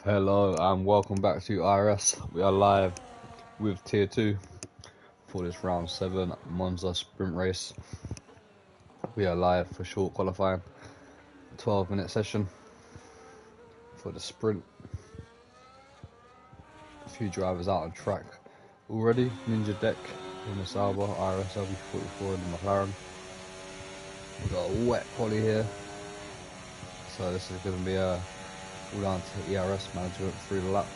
Hello and welcome back to IRS. We are live with Tier 2 for this round 7 Monza sprint race. We are live for short qualifying, 12-minute session for the sprint. A few drivers out on track already. Ninja Deck in the Sauber, IRS LB44 in the McLaren. We've got a wet quali here, so this is going to be all down to IRS management through the lap,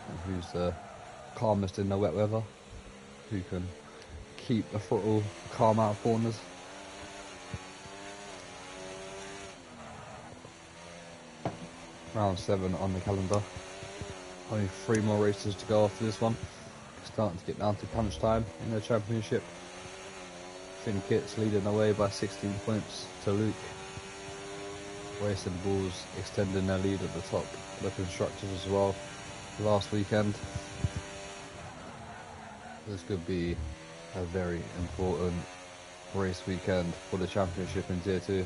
and who's the calmest in the wet weather, who can keep the throttle calm out of corners. Round 7 on the calendar. Only 3 more races to go after this one. Starting to get down to crunch time in the championship. Finn Kit's leading the way by 16 points to Luke. Racing Bulls extending their lead at the top. The constructors as well last weekend. This could be a very important race weekend for the championship in Tier 2.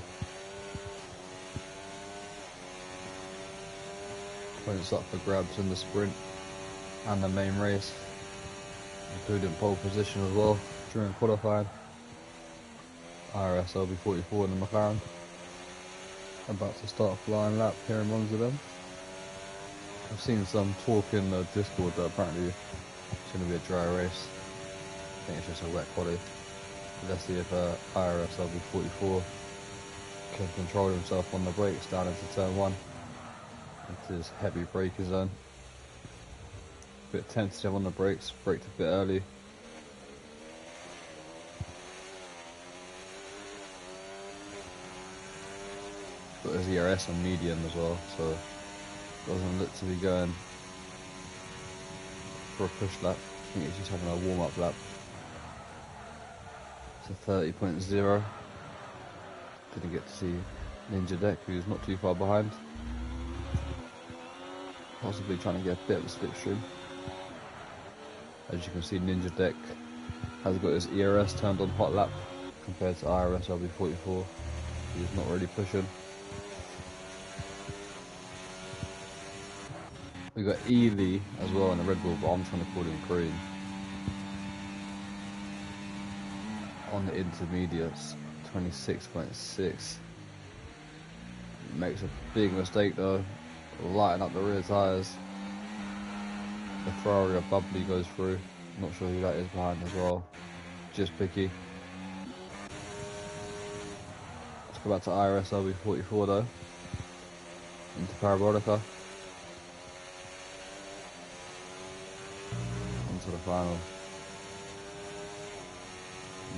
Points up for grabs in the sprint and the main race, including pole position as well during qualifying. IRS LB44 in the McLaren. About to start a flying lap here in Monza then. I've seen some talk in the Discord that apparently it's going to be a dry race. I think it's just a wet quali. Let's see if IRS LB44 can control himself on the brakes down into turn 1. Into this heavy braking zone. Bit tentative on the brakes, braked a bit early. But there's IRS on medium as well, so doesn't look to be going for a push lap. I think he's just having a warm-up lap. It's a 30.0. Didn't get to see Ninja Deck, who's not too far behind. Possibly trying to get a bit of a slipstream. As you can see, Ninja Deck has got his IRS turned on hot lap compared to IRS LB44. He's not really pushing. We got Ely as well in the Red Bull, but I'm trying to call him Green. On the intermediates, 26.6. Makes a big mistake though, lighting up the rear tyres. The Ferrari of Bubbly goes through. Not sure who that is behind as well. Just picky. Let's go back to IRS LB44 though. Into Parabolica. To the final.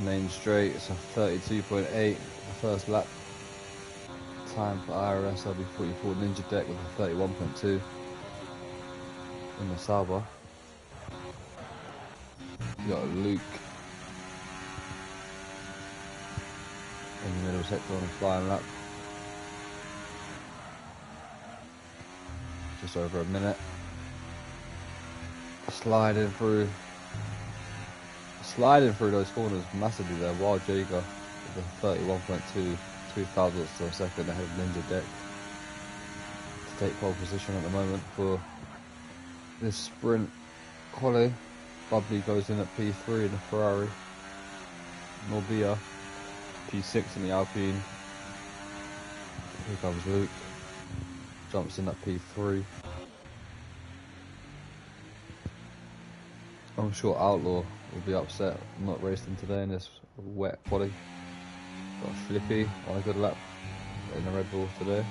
Main straight, it's a 32.8 the first lap. Time for IRS LB44 Ninja Deck with a 31.2 in the Sauber. You got Luke in the middle sector on a flying lap. Just over a minute. Sliding through those corners massively there. Wild Jager with a 31.2, 2 thousandths to a second ahead of Ninja Deck to take pole position at the moment for this sprint quali. Bubbly goes in at P3 in the Ferrari. Norbia P6 in the Alpine. Here comes Luke. Jumps in at P3. I'm sure Outlaw will be upset not racing today in this wet quali. Got Flippy on a good lap in the Red Bull today.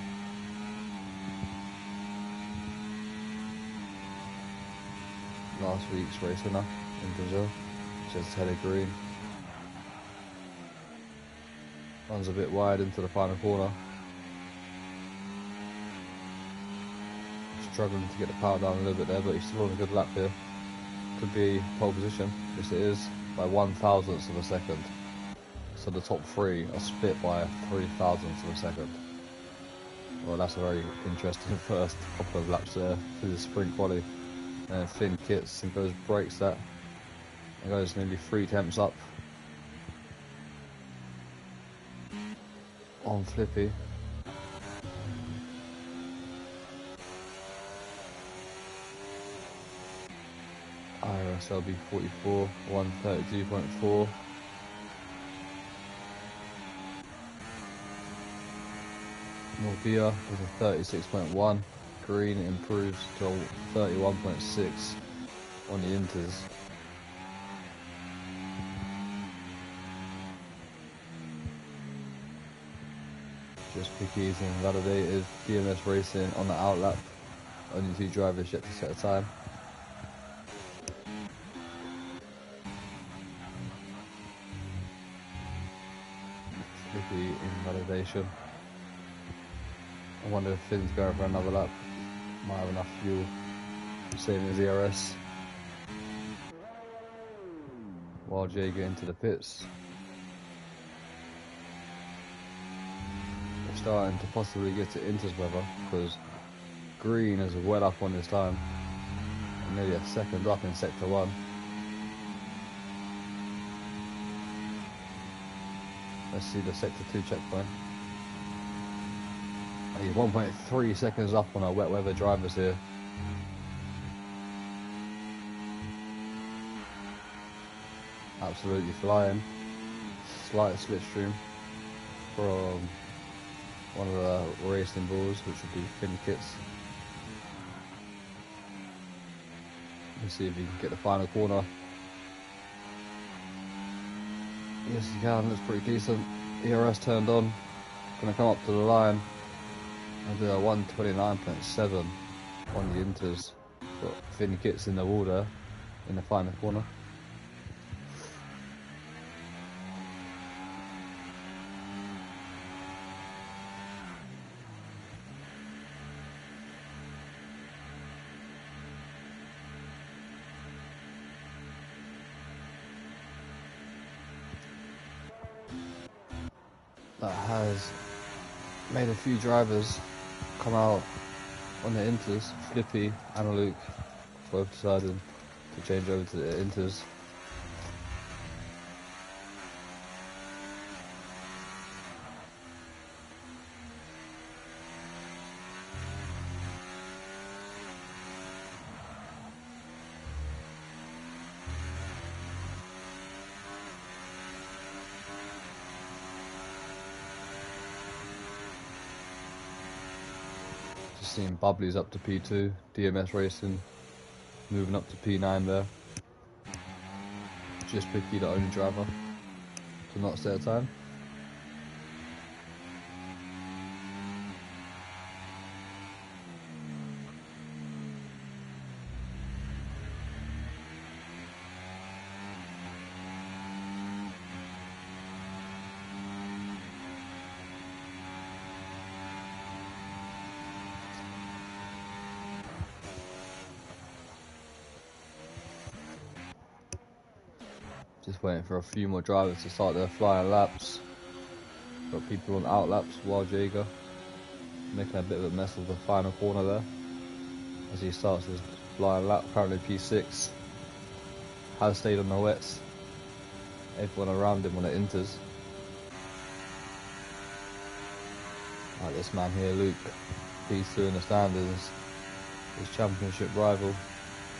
Last week's race winner in Brazil, just headed green. Runs a bit wide into the final corner. Struggling to get the power down a little bit there, but he's still on a good lap here. Could be pole position. Yes, it is, by 1/1000th of a second. So the top 3 are split by 3/1000th of a second. Well, that's a very interesting first couple of laps there for the sprint quali. And Finn Kits and goes breaks that. It goes nearly 3 temps up on Flippy. IRS LB 44, 132.4. Novia with a 36.1. Green improves to 31.6 on the inters. Just Pickies and validated DMS Racing on the outlap. Only 2 drivers yet to set a time. Picky in validation. I wonder if Finn's going for another lap. Might have enough fuel. Same as IRS. While Jay get into the pits. We're starting to possibly get to inters weather because Green is well up on his time. And nearly a second up in sector 1. Let's see the sector 2 checkpoint. He's 1.3 seconds up on our wet weather drivers here. Absolutely flying. Slight slipstream from one of the racing balls, which would be Finn Kits. Let's see if he can get the final corner. Yes, he can. Looks pretty decent. ERS turned on. Gonna come up to the line and do a 129.7 on the inters. Got Finn Kits in the water in the final corner. That has made a few drivers come out on the inters. Flippy and Luke both decided to change over to the inters. Seeing Bubbly's up to P2, DMS Racing moving up to P9 there. Just Picky, the only driver to not set a time. Just waiting for a few more drivers to start their flying laps. Got people on out laps while Jager making a bit of a mess of the final corner there as he starts his flying lap. Currently P6. Has stayed on the wets. Everyone around him on the inters. Like this man here, Luke, P2 in the standings. His championship rival.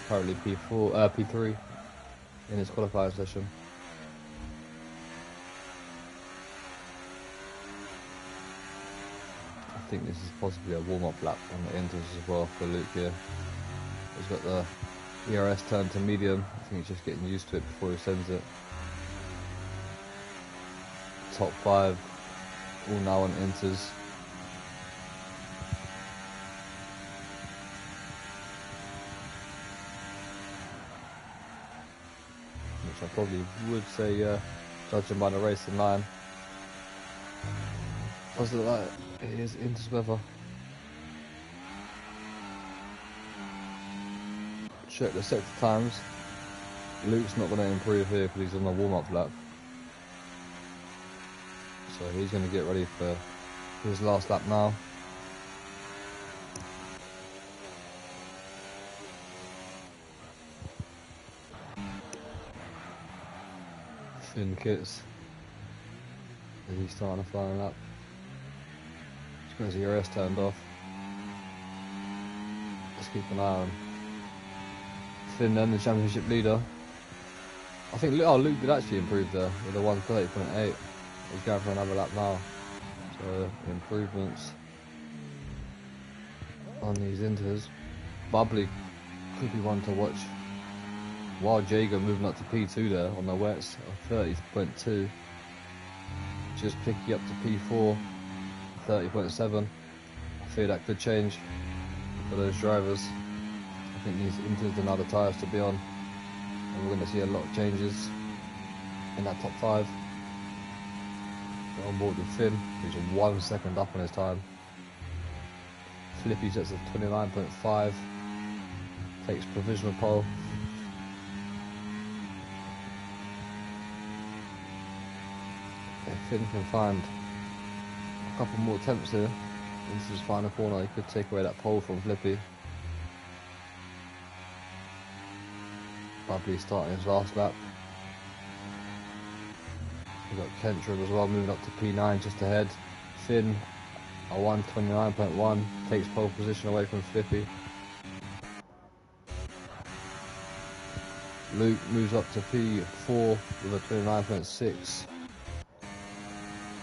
Currently P3 in his qualifying session. I think this is possibly a warm-up lap on the inters as well for Luke here. He's got the ERS turned to medium. I think he's just getting used to it before he sends it. Top 5 all now on inters. I probably would say, judging by the racing line. Does it look like it is inters weather? Check the sector times. Luke's not going to improve here because he's on the warm-up lap. So he's going to get ready for his last lap now. Finn Kits. Is he starting a flying lap? Just got his ERS turned off. Let's keep an eye on Finland, the championship leader. I think Luke did actually improve there with a 1:30.8. He's going for another lap now. So improvements on these inters. Bubbly could be one to watch. Wild Jager moving up to P2 there on the wets of 30.2. Just Picky up to P4, 30.7. I feel that could change for those drivers. I think these inters and other tyres to be on. And we're going to see a lot of changes in that top 5. We're on board with Finn, who's 1 second up on his time. Flippy sets at 29.5. Takes provisional pole. If Finn can find a couple more attempts here into his final corner, he could take away that pole from Flippy. Bubbly starting his last lap. We've got Kentrum as well moving up to P9 just ahead. Finn, a 1:29.1, takes pole position away from Flippy. Luke moves up to P4 with a 29.6.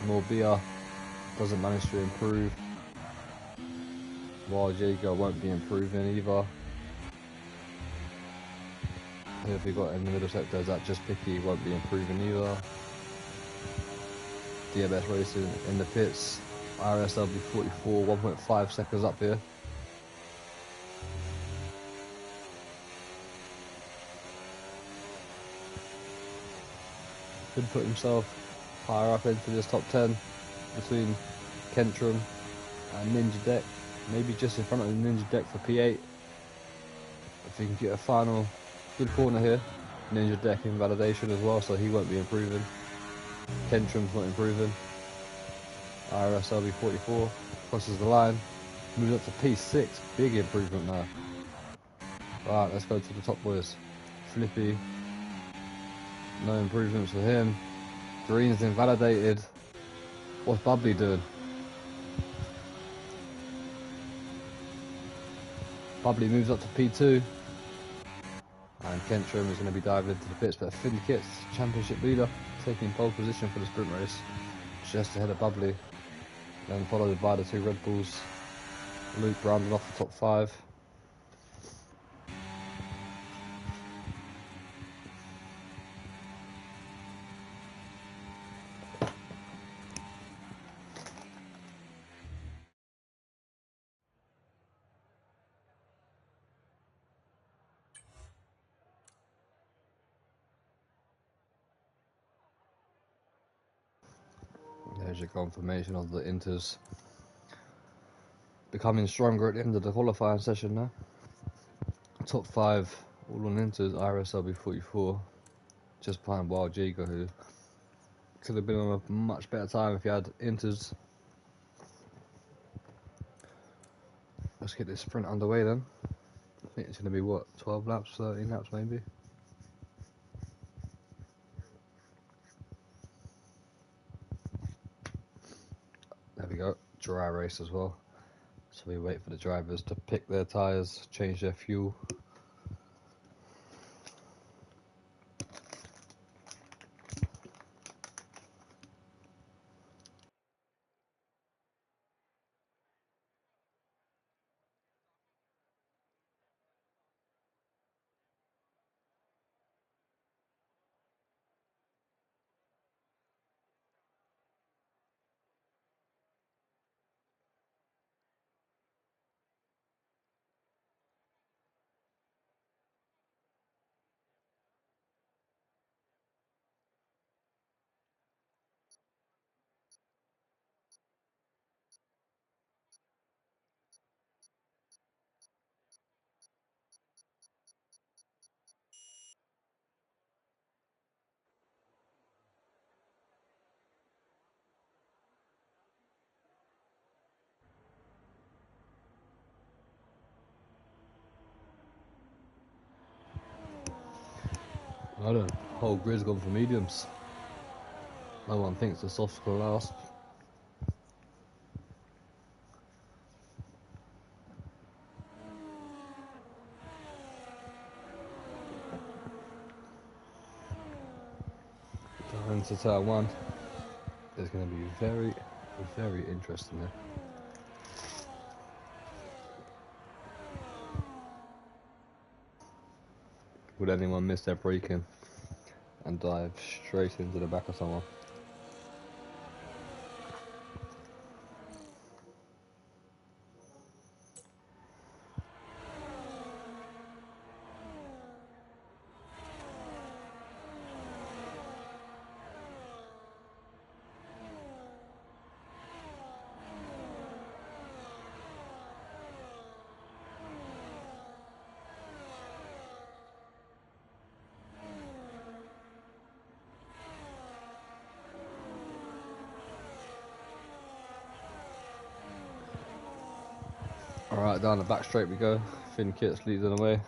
Norbia doesn't manage to improve. Wild Jager won't be improving either. Who have we got in the middle sector? Is that Just Picky? Won't be improving either. DMS Racing in the pits. IRS W44, 1.5 seconds up here. Could put himself higher up into this top 10 between Kentrum and Ninja Deck. Maybe just in front of the Ninja Deck for P8. If he can get a final good corner here. Ninja Deck in validation as well, so he won't be improving. Kentrum's not improving. IRS LB44 crosses the line, moves up to P6, big improvement now. Right, let's go to the top boys. Flippy, no improvements for him. Green's invalidated. What's Bubbly doing? Bubbly moves up to P2. And Kentrum is going to be diving into the pits, but Finn Kitts, championship leader, taking pole position for the sprint race, just ahead of Bubbly. Then followed by the 2 Red Bulls. Luke rounding off the top 5. There's your confirmation of the inters becoming stronger at the end of the qualifying session now. Top 5 all on inters, IRS LB44, just behind Wild Jager, who could have been on a much better time if he had inters. Let's get this sprint underway then. I think it's going to be what, 12 laps, 13 laps maybe? There we go, dry race as well. So we wait for the drivers to pick their tyres, change their fuel. I don't know, the whole grid's gone for mediums. No one thinks the softs will last. into turn one. It's going to be very, very interesting here. Would anyone miss their braking and dive straight into the back of someone? Alright, down the back straight we go. Finn Kits leading the way.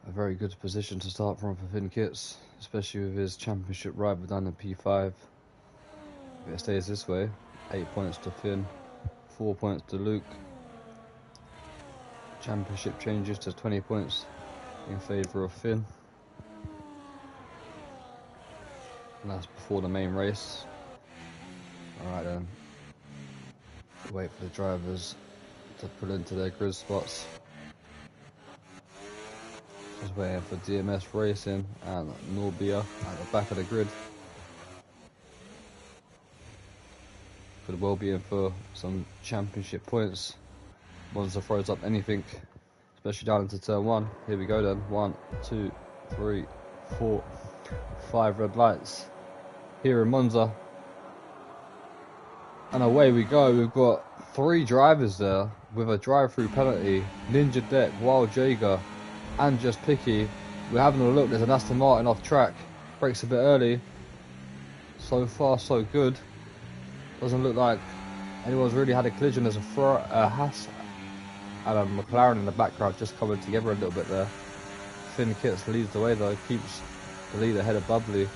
A very good position to start from for Finn Kits, especially with his championship rival down in P5. If it stays this way, 8 points to Finn, 4 points to Luke. Championship changes to 20 points in favour of Finn. And that's before the main race. Alright then. Wait for the drivers to pull into their grid spots. Just waiting for DMS Racing and Norbia at the back of the grid. Could well be in for some championship points. Monza throws up anything, especially down into turn one. Here we go then. 1, 2, 3, 4, 5 red lights here in Monza. And away we go. We've got 3 drivers there with a drive-through penalty. Ninja Deck, Wild Jaeger, and Just Picky. We're having a look. There's an Aston Martin off track. Brakes a bit early. So far, so good. Doesn't look like anyone's really had a collision. There's a Haas and a McLaren in the background just coming together a little bit there. Finn Kits leads the way though. Keeps the lead ahead of Bubbly.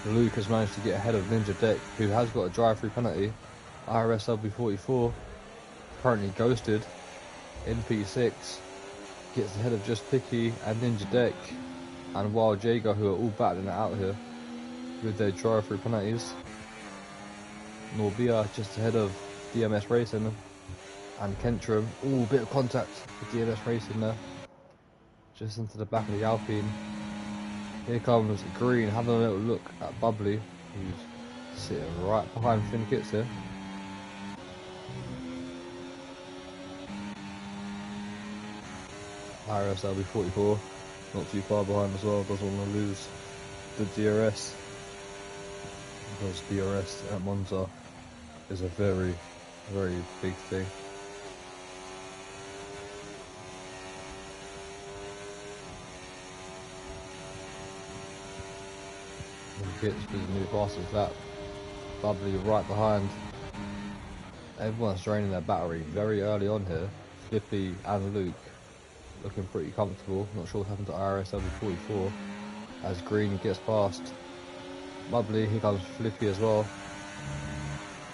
Luke has managed to get ahead of Ninja Deck, who has got a drive-through penalty. IRS LB44, currently ghosted in P6, gets ahead of Just Picky and Ninja Deck and Wild Jaeger, who are all battling it out here with their drive-through penalties. Norbia just ahead of DMS Racing and Kentrum. Ooh, bit of contact with DMS Racing there, just into the back of the Alpine. Here comes Green, having a little look at Bubbly, who's sitting right behind Finn Kits here. IRS LB44, not too far behind as well, doesn't want to lose the DRS, because DRS at Monza is a very, very big thing. Kits with the new fastest lap. Bubbly right behind. Everyone's draining their battery very early on here. Flippy and Luke looking pretty comfortable. Not sure what's happened to IRS LB44 as Green gets past Bubbly. Here comes Flippy as well.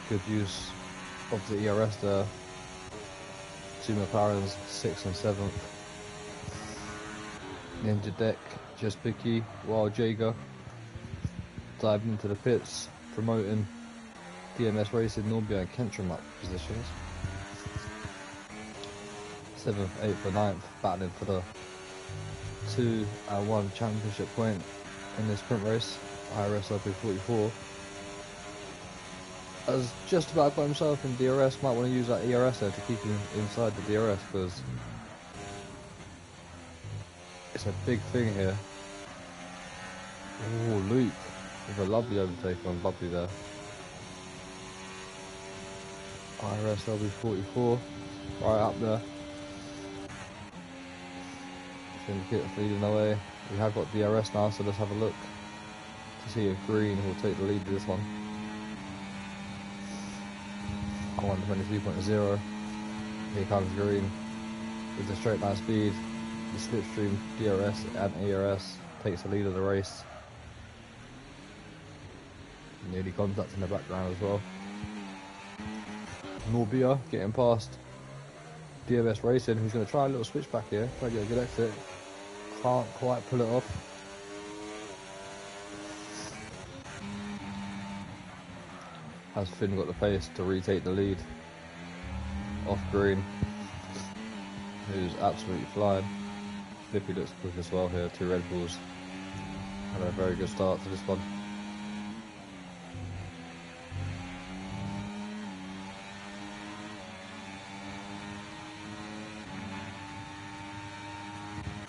Good use of the ERS there. 2 McLarens, 6th and 7th. Ninja Deck, Just Picky, Wild Jaeger diving into the pits, promoting DMS Racing, Norbia and Kentrum up positions. 7th, 8th and 9th battling for the 2 and 1 championship point in this sprint race. IRS LB44 has just about got himself in DRS. Might want to use that ERS there to keep him inside the DRS, because it's a big thing here. Oh, Luke with a lovely overtake on Bubbly there. IRS LB44 right up there. Syndicate leading the way. We have got DRS now, so let's have a look to see if Green will take the lead to this one. 123.0. Here comes Green with the straight line speed. The slipstream DRS and ERS takes the lead of the race. Nearly contact in the background as well. Norbia getting past DMS Racing, who's going to try a little switch back here, try to get a good exit. Can't quite pull it off. Has Finn got the pace to retake the lead off Green, who's absolutely flying. Flippy looks quick as well here. 2 Red Bulls had a very good start to this one.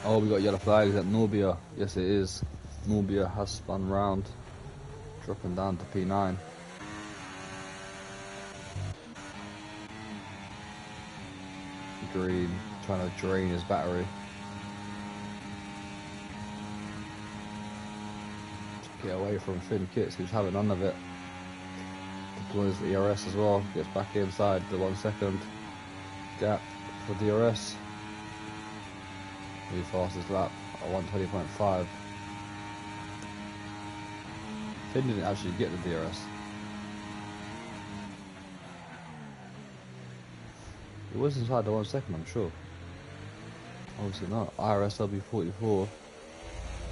Oh, we got yellow flags at Norbia. Yes, it is. Norbia has spun round, dropping down to P9. Green trying to drain his battery to get away from Finn Kitts, who's having none of it. Deploys the IRS as well. Gets back inside the 1 second gap for DRS. The fastest lap at 1:20.5. Finn didn't actually get the DRS. It was inside the 1 second, I'm sure. Obviously not. IRS LB44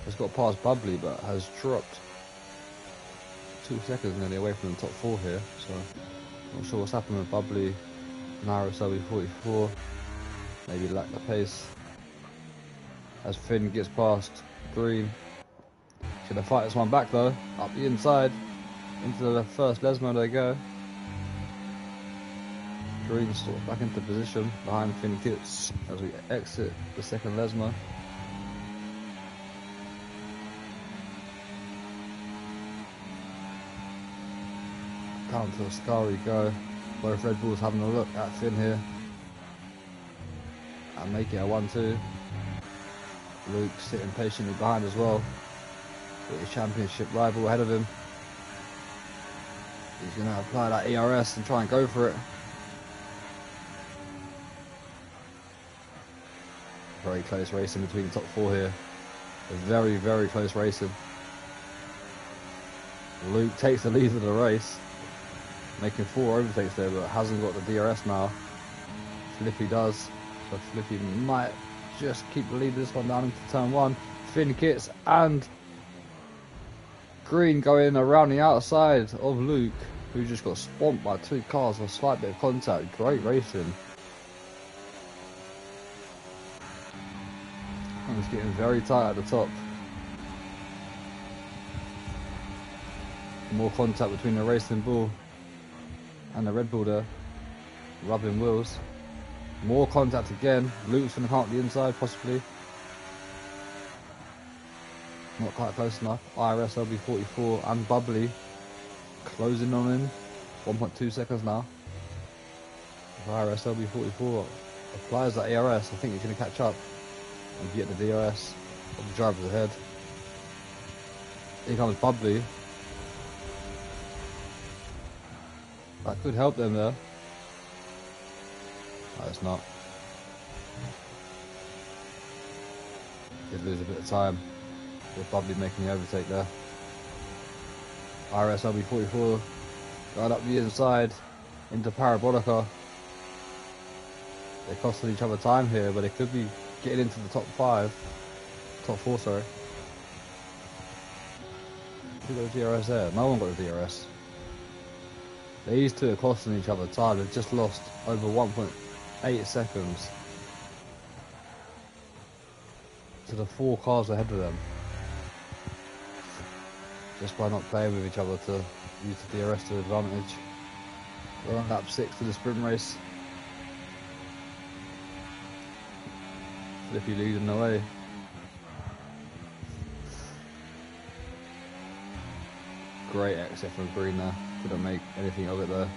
has got past Bubbly, but has dropped 2 seconds nearly away from the top 4 here. So not sure what's happened with Bubbly and IRS LB44. Maybe lack the pace. As Finn gets past Green. Gonna fight this one back though. Up the inside. Into the first Lesmo they go. Green sort of back into position behind Finn Kitts as we exit the second Lesmo. Down to Ascari go. Both Red Bulls having a look at Finn here. And make it a 1-2. Luke sitting patiently behind as well. With his championship rival ahead of him. He's going to apply that ERS and try and go for it. Very close racing between the top 4 here. Very, very close racing. Luke takes the lead of the race. Making 4 overtakes there, but hasn't got the DRS now. Flippy does. So Flippy might just keep the lead of this one down into turn 1. Finn Kitts and Green going around the outside of Luke, who just got swamped by 2 cars with a slight bit of contact. Great racing. And it's getting very tight at the top. More contact between the Racing Bull and the Red Bull there. Rubbing wheels. More contact again. Luke's going to come up the inside, possibly. Not quite close enough. IRS LB44 and Bubbly closing on him. 1.2 seconds now. If IRS LB44 applies that ARS, I think he's going to catch up and get the DRS of the drivers ahead. Here comes Bubbly. That could help them there. No, it's not. Did lose a bit of time with Bubbly making the overtake there. IRS LB44 going up the inside into Parabolica. They're costing each other time here, but they could be getting into the top 4, sorry. Who got the DRS there? No one got the DRS. These 2 are costing each other time. They've just lost over 1.8 seconds to the 4 cars ahead of them. Just by not playing with each other to use the DRS to advantage. We're on lap 6 of the sprint race. Flippy leading the way. Great exit from Green there. Couldn't make anything of it there.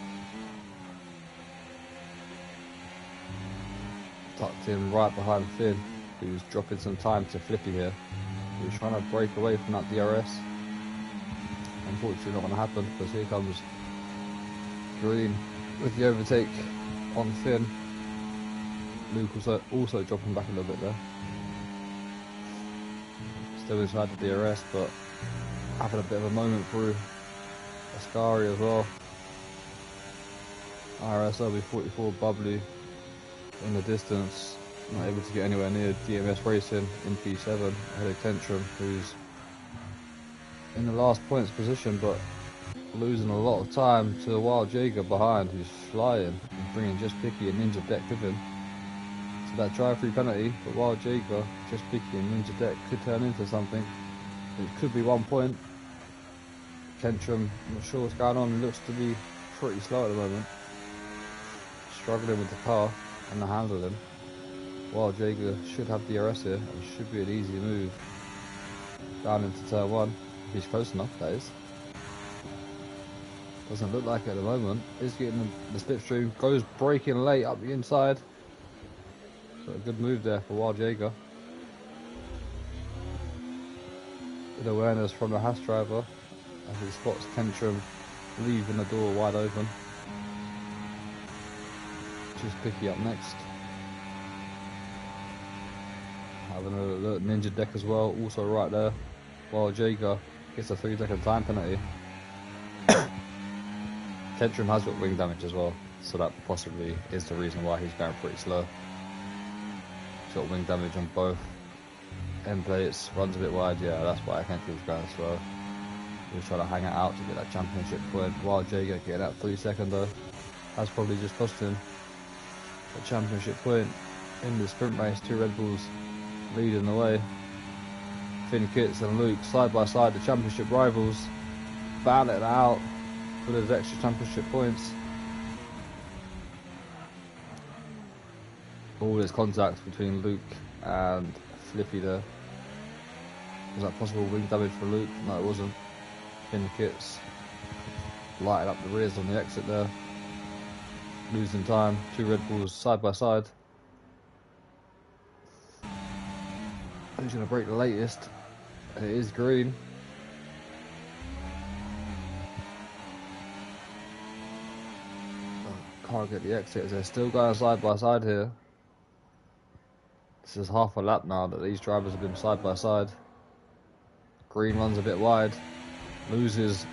Tucked in right behind Finn, who's dropping some time to Flippy here. He's trying to break away from that DRS. Unfortunately not going to happen, because here comes Green with the overtake on Finn. Luke also dropping back a little bit there. Still inside the DRS, but having a bit of a moment through Ascari as well. IRS LB44 Bubbly in the distance, not able to get anywhere near DMS Racing in P7 ahead of Tentrum, who's in the last points position, but losing a lot of time to a Wild Jaeger behind, who's flying and bringing Just Picky and Ninja Deck with him. So that drive-through penalty for Wild Jaeger, Just Picky and Ninja Deck could turn into something. It could be 1 point. Kentrum, I'm not sure what's going on, he looks to be pretty slow at the moment. Struggling with the car and the handling. Wild Jaeger should have the IRS here and should be an easy move down into turn 1. If he's close enough, that is. Doesn't look like it at the moment. Is getting the slipstream, goes braking late up the inside. So a good move there for Wild Jaeger. Good awareness from the Haas driver as he spots Kentrum leaving the door wide open. Just Picky up next. Having a look, Ninja Deck as well, also right there. Wild Jaeger gets a 3-second time penalty. Kentrum has got wing damage as well, so that possibly is the reason why he's going pretty slow. He's got wing damage on both end plates, runs a bit wide, yeah, that's why Kentrum's going slow. He was trying to hang it out to get that championship point. Wild Jaeger getting that 3 second though. That's probably just cost him a championship point in the sprint race. 2 Red Bulls leading the way. Finn Kitts and Luke side by side, the championship rivals, battle it out for those extra championship points. All this contact between Luke and Flippy there. Was that possible wing damage for Luke? No, it wasn't. Finn Kitts lighting up the rears on the exit there. Losing time. 2 Red Bulls side by side. Who's going to break the latest? It is Green. Can't get the exit. They're still going side by side here. This is half a lap now that these drivers have been side by side. Green runs a bit wide. Loses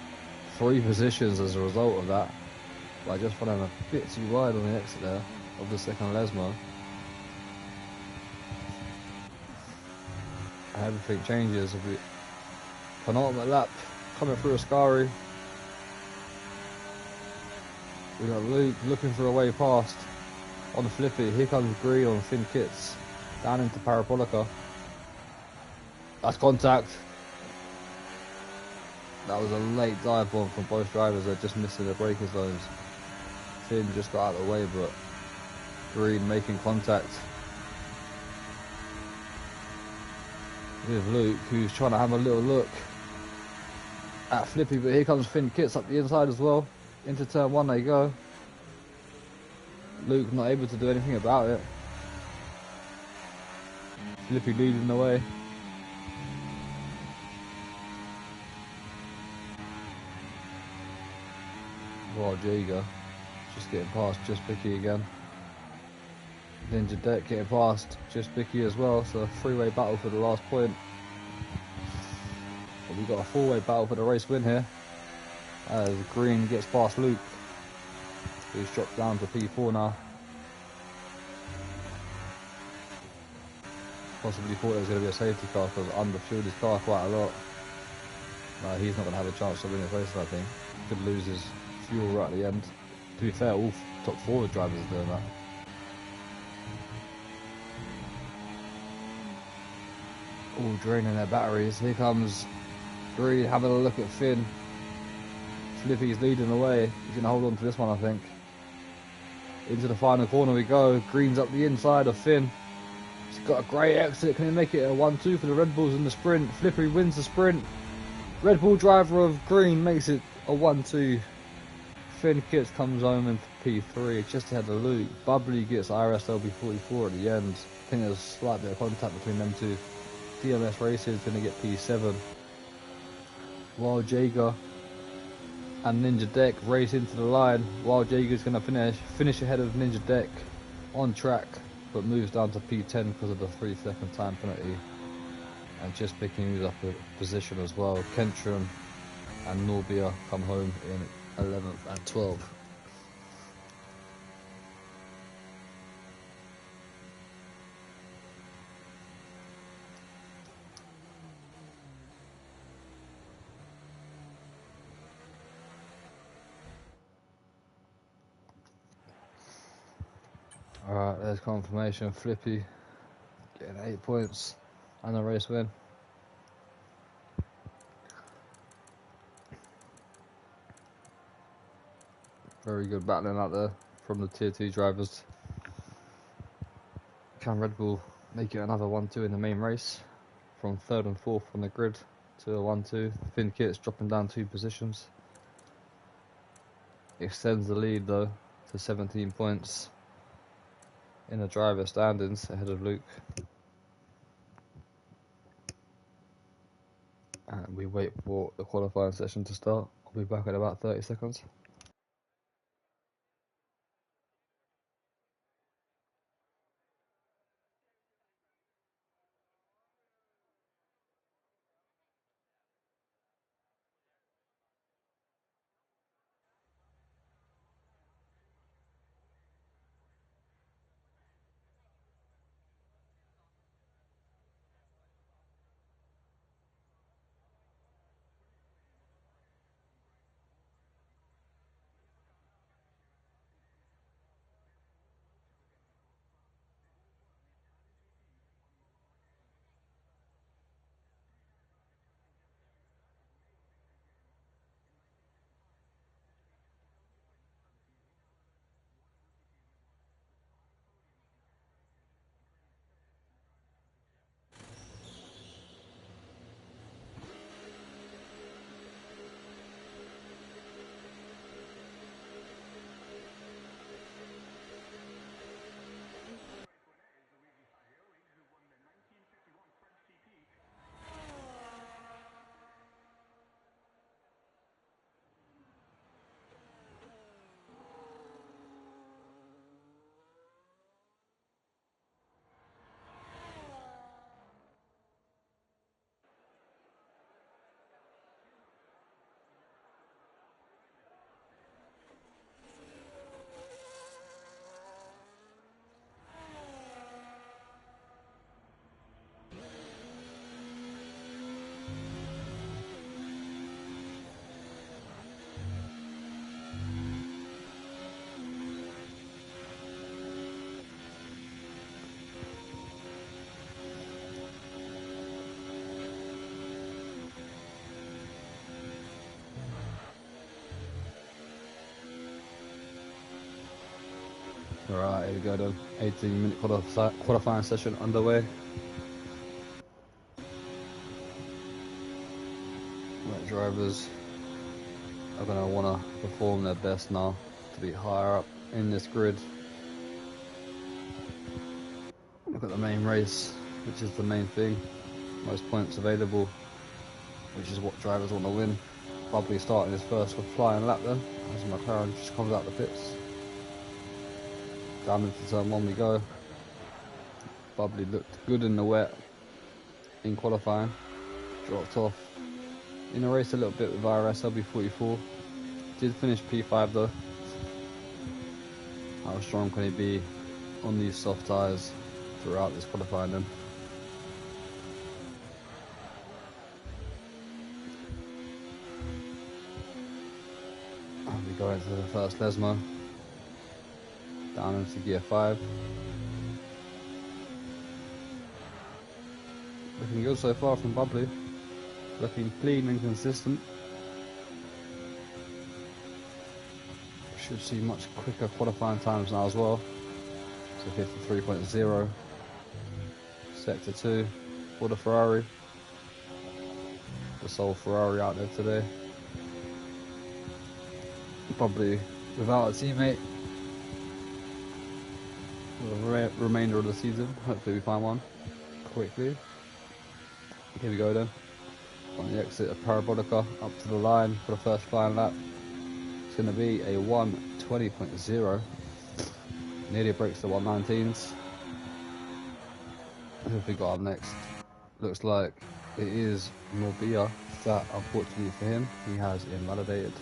3 positions as a result of that. By just running a bit too wide on the exit there of the second Lesmo. Everything changes. Penultimate lap coming through Ascari. We got Luke looking for a way past on Flippy. Here comes Green on Finn Kitts down into Parabolica. That's contact. That was a late dive bomb from both drivers. They're just missing their braking zones. Finn just got out of the way, but Green making contact with Luke, who's trying to have a little look at Flippy, but here comes Finn Kitts up the inside as well. Into turn 1 they go. Luke not able to do anything about it. Flippy leading the way. Wild Jaeger just getting past Just Picky again. Ninja Deck getting past Just Picky as well, so a 3-way battle for the last point. But we've got a 4-way battle for the race win here. As Green gets past Luke. He's dropped down to P4 now. Possibly thought there was going to be a safety car because underfueled his car quite a lot. No, he's not going to have a chance to win this race, I think. Could lose his fuel right at the end. To be fair, all top 4 drivers are doing that. All draining their batteries. Here comes Green having a look at Finn. Flippy's leading the way. He's going to hold on to this one, I think. Into the final corner we go. Green's up the inside of Finn. He's got a great exit. Can he make it a 1-2 for the Red Bulls in the sprint? Flippy wins the sprint. Red Bull driver of Green makes it a 1-2. Finn Kitts comes home in P3, just ahead of Luke. Bubbly gets IRS LB44 at the end. I think there's a slight bit of contact between them two. DMS Racing is going to get P7. Wild Jaeger and Ninja Deck race into the line. Wild Jaeger's going to finish ahead of Ninja Deck on track, but moves down to P10 because of the 3-second time penalty. And Just Picky moves up a position as well. Kentrum and Norbia come home in 11th and 12th. Alright, there's confirmation. Flippy getting 8 points and a race win. Very good battling out there from the tier 2 drivers. Can Red Bull make it another 1-2 in the main race? From 3rd and 4th on the grid to a 1-2. Finn Kit's dropping down 2 positions. Extends the lead though to 17 points in the driver standings ahead of Luke. And we wait for the qualifying session to start. I'll be back in about 30 seconds. Alright, here we go then. 18-minute qualifying session underway. Right, drivers are going to want to perform their best now to be higher up in this grid. Look at the main race, which is the main thing. Most points available, which is what drivers want to win. Bubbly starting his first flying lap then, as McLaren just comes out the pits. Down into turn 1 we go. Bubbly looked good in the wet in qualifying. Dropped off in a race a little bit with IRS LB44. Did finish P5 though. How strong can he be on these soft tyres throughout this qualifying then? We go into the first Lesmo. Down into gear 5. Looking good so far from Bubbly. Looking clean and consistent. Should see much quicker qualifying times now as well. So 53.0. Sector 2 for the Ferrari. The sole Ferrari out there today. Probably without a teammate for the remainder of the season. Hopefully we find one quickly. Here we go then. On the exit of Parabolica, up to the line for the first flying lap. It's going to be a 1:20.0. Nearly breaks the 1:19s. Who have we got up next? Looks like it is Morbia that, unfortunately for him, he has invalidated.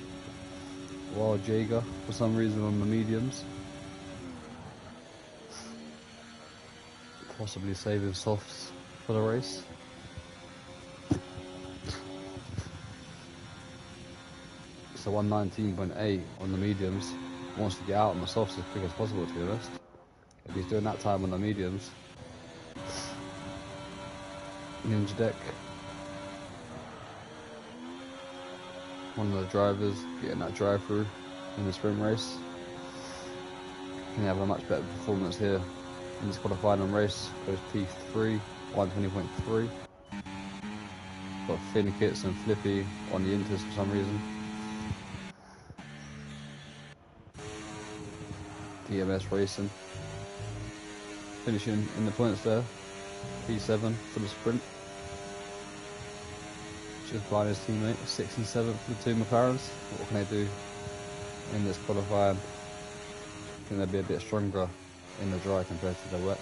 Wild Jaeger for some reason on the mediums. Possibly saving softs for the race. It's a 1:19.8 on the mediums. Wants to get out on the softs as quick as possible, to be honest. He's doing that time on the mediums. Ninja deck. One of the drivers getting that drive through in the sprint race. Can have a much better performance here in this qualifying race. Goes P3, 120.3. Got Finn Kits and Flippy on the inters for some reason. DMS Racing. Finishing in the points there. P7 for the sprint. Just behind his teammate, 6th and 7th for the two McLarens. What can they do in this qualifying? I think they'll be a bit stronger in the dry compared to the wet.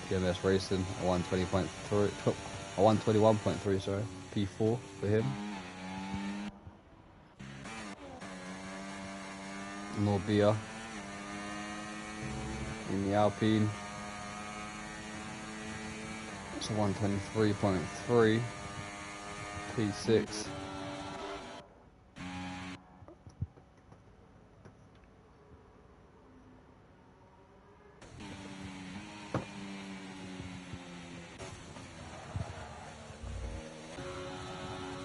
DMS Racing, a 120.3, a 121.3, sorry, P4 for him. Norbia in the Alpine. It's a 123.3, P6.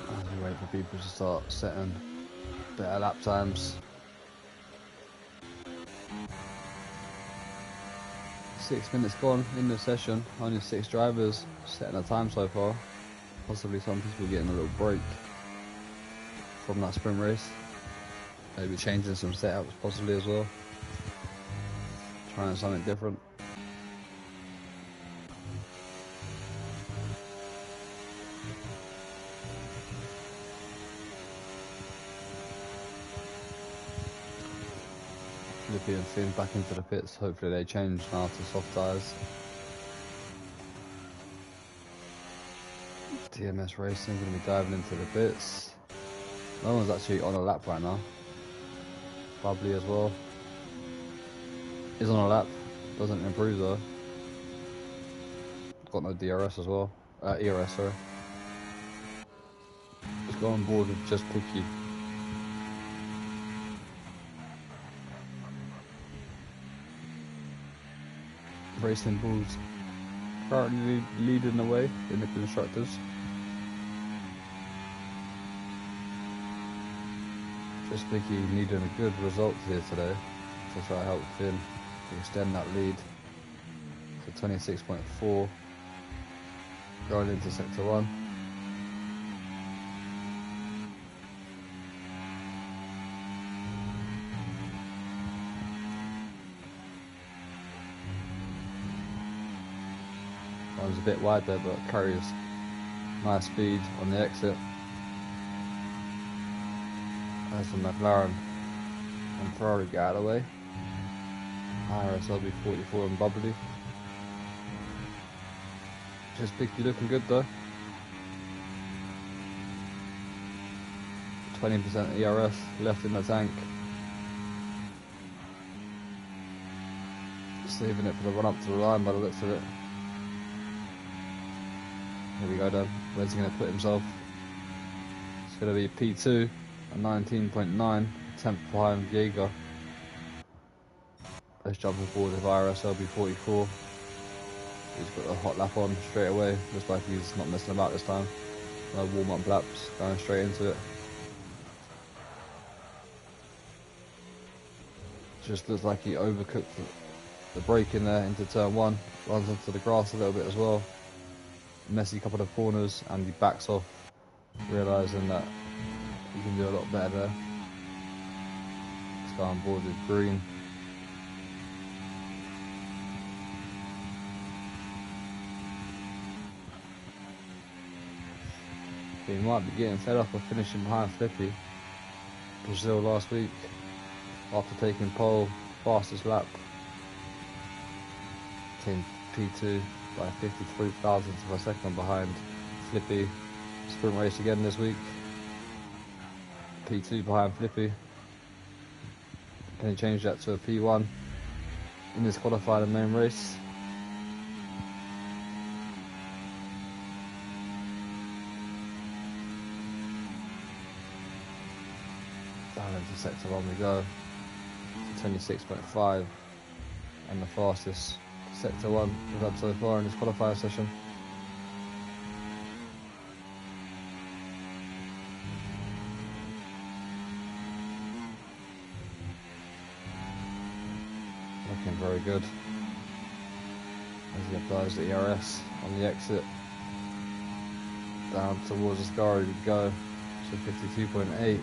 As we wait for people to start setting better lap times. 6 minutes gone in the session, only 6 drivers setting a time so far. Possibly some people getting a little break from that sprint race. Maybe changing some setups possibly as well. Trying something different. Flippy and Finn back into the pits. Hopefully they change now to soft tyres. TMS Racing going to be diving into the pits. No one's actually on a lap right now. Bubbly as well. Is on a lap. Doesn't improve though. Got no DRS as well. ERS, sorry. Just go on board with just Picky. Racing Bulls currently leading the way in the constructors. Just Picky needing a good result here today to try to help Finn to extend that lead to 26.4 going into sector 1. I was a bit wide there, but carries nice speed on the exit. As the McLaren and Ferrari get out of the way. IRS will be 44 and bubbly. Just Picky looking good though. 20% ERS left in the tank. Saving it for the run up to the line by the looks of it. Here we go then. Where's he going to put himself? It's going to be P2 at 19.9, 10th behind Jaeger. Let's jump forward with IRS LB 44. He's got a hot lap on straight away. Looks like he's not messing about this time. No warm up laps, going straight into it. Just looks like he overcooked the brake in there into turn 1. Runs into the grass a little bit as well. Messy couple of corners and he backs off, realising that he can do a lot better there. Let's go on board with green. He might be getting fed up of finishing behind Flippy. Brazil last week, after taking pole, fastest lap. Came P2 by 53 thousandths of a second behind Flippy. Sprint race again this week. P2 behind Flippy. Can he change that to a P1 in this qualifying main race? And into sector 1 we go. 26.5, and the fastest sector 1 we've had so far in this qualifier session. Looking very good as he applies the IRS on the exit. Down towards the scar we go to 52.8.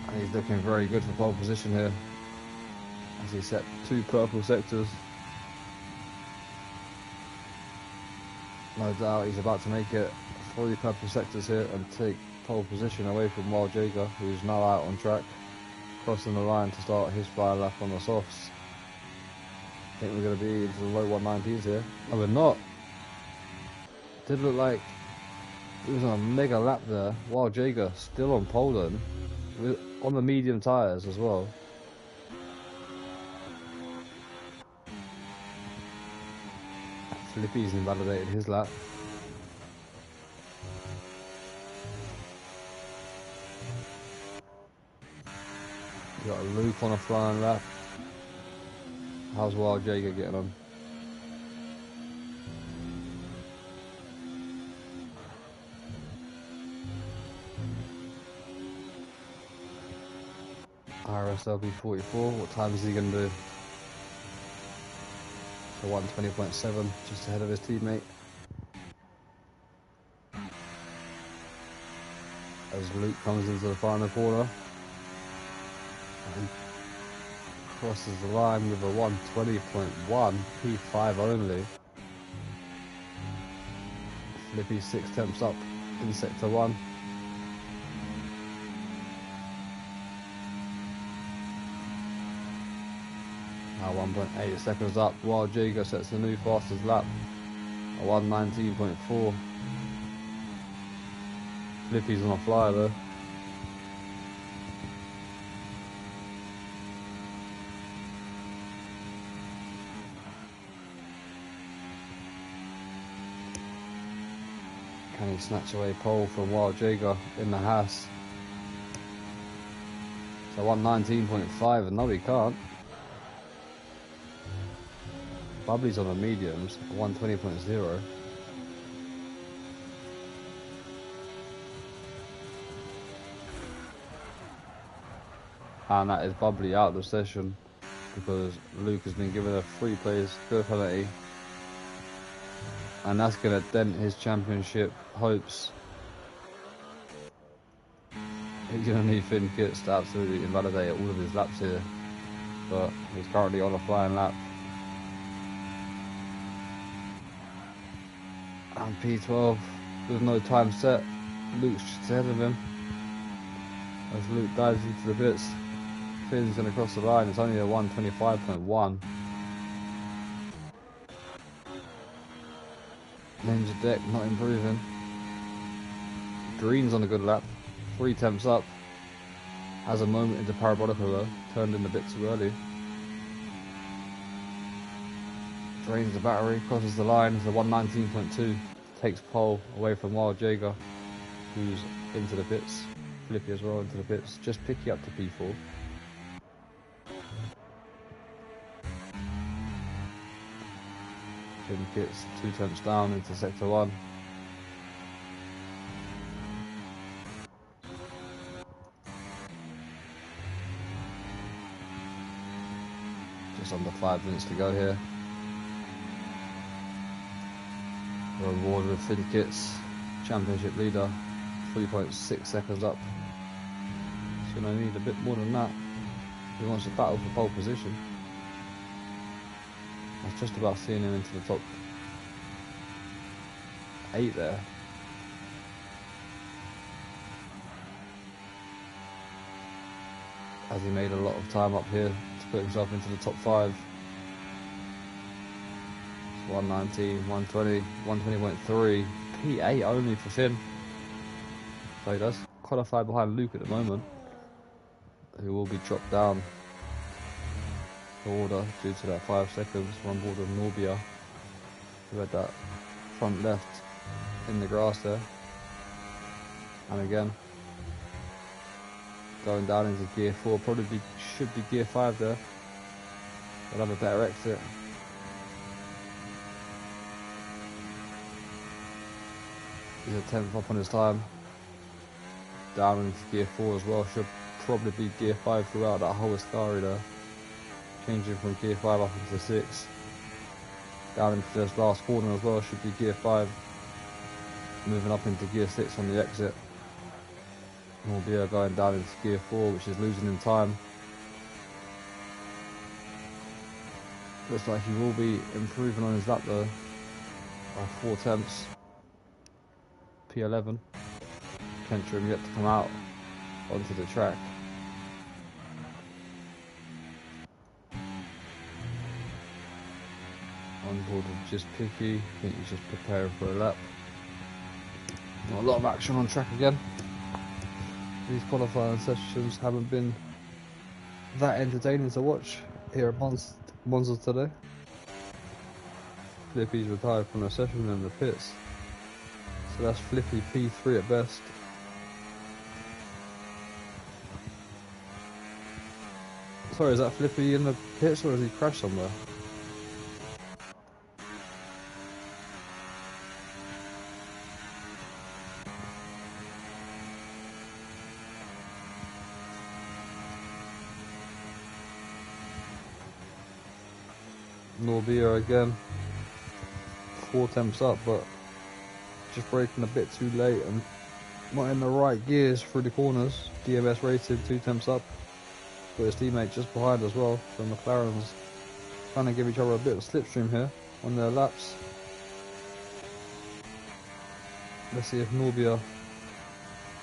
And he's looking very good for pole position here as he set 2 purple sectors. No doubt he's about to make it 3 purple sectors here and take pole position away from Wild Jager, who's now out on track, crossing the line to start his flying lap on the softs. I think we're going to be into the low 190s here. No, we're not. Did look like it was on a mega lap there. Wild Jager still on pole then, on the medium tyres as well. Flippy's invalidated his lap. You got a Luke on a flying lap. How's Wild Jager getting on? IRS 44, what time is he going to do? So 120.7, just ahead of his teammate. As Luke comes into the final corner and crosses the line with a 120.1, P5 only. Flippy 6 temps up in sector 1. Now 1.8 seconds up. Wild Jager sets the new fastest lap at 119.4. Flippy's on a flyer though. Can he snatch away pole from Wild Jager in the Haas? So 119.5, and no he can't. Bubbly's on the mediums, 120.0. And that is Bubbly out of the session because Luke has been given a 3 plays clear penalty. And that's going to dent his championship hopes. He's going to need Finn Kits to absolutely invalidate all of his laps here. But he's currently on a flying lap. And P12 with no time set. Luke's just ahead of him. As Luke dives into the pits, Finn's going to cross the line. It's only a 125.1. Ninja Deck not improving. Green's on a good lap. 3 temps up. Has a moment into Parabolica though. Turned in a bit too early. Drains the battery, crosses the line. It's a 119.2. Takes pole away from Wild Jager, who's into the pits. Flippy as well into the pits. Just picky up to P4. Finn Kits 2 temps down into sector 1. Just under 5 minutes to go here. We're on board with Finn Kits, championship leader, 3.6 seconds up. He's going to need a bit more than that if he wants to battle for pole position. I was just about seeing him into the top 8 there. As he made a lot of time up here to put himself into the top 5. 119, 120, 120.3, P8 only for Finn. So he does qualify behind Luke at the moment, who will be dropped down the order due to that 5 seconds. We're on board with Norbia, who had that front left in the grass there. And again, going down into gear 4. Probably should be gear 5 there. I'll have a better exit. He's a 10th up on his time. Down into gear 4 as well. Should probably be gear 5 throughout that whole Ascari there. Changing from gear 5 up into 6. Down into this last corner as well. Should be gear 5. Moving up into gear 6 on the exit. Morbier going down into gear 4, which is losing in time. Looks like he will be improving on his lap though by 4 tenths. P11. Kentrim yet to come out onto the track. On board with just Picky. I think he's just preparing for a lap. Not a lot of action on track again. These qualifying sessions haven't been that entertaining to watch here at Monza today. Flippy's retired from the session in the pits. So that's Flippy P3 at best. Sorry, is that Flippy in the pits or has he crashed somewhere? Norbia again, 4 temps up, but just braking a bit too late and not in the right gears through the corners. DMS Racing 2 temps up, got his teammate just behind as well. So McLaren's trying to give each other a bit of slipstream here on their laps. Let's see if Norbia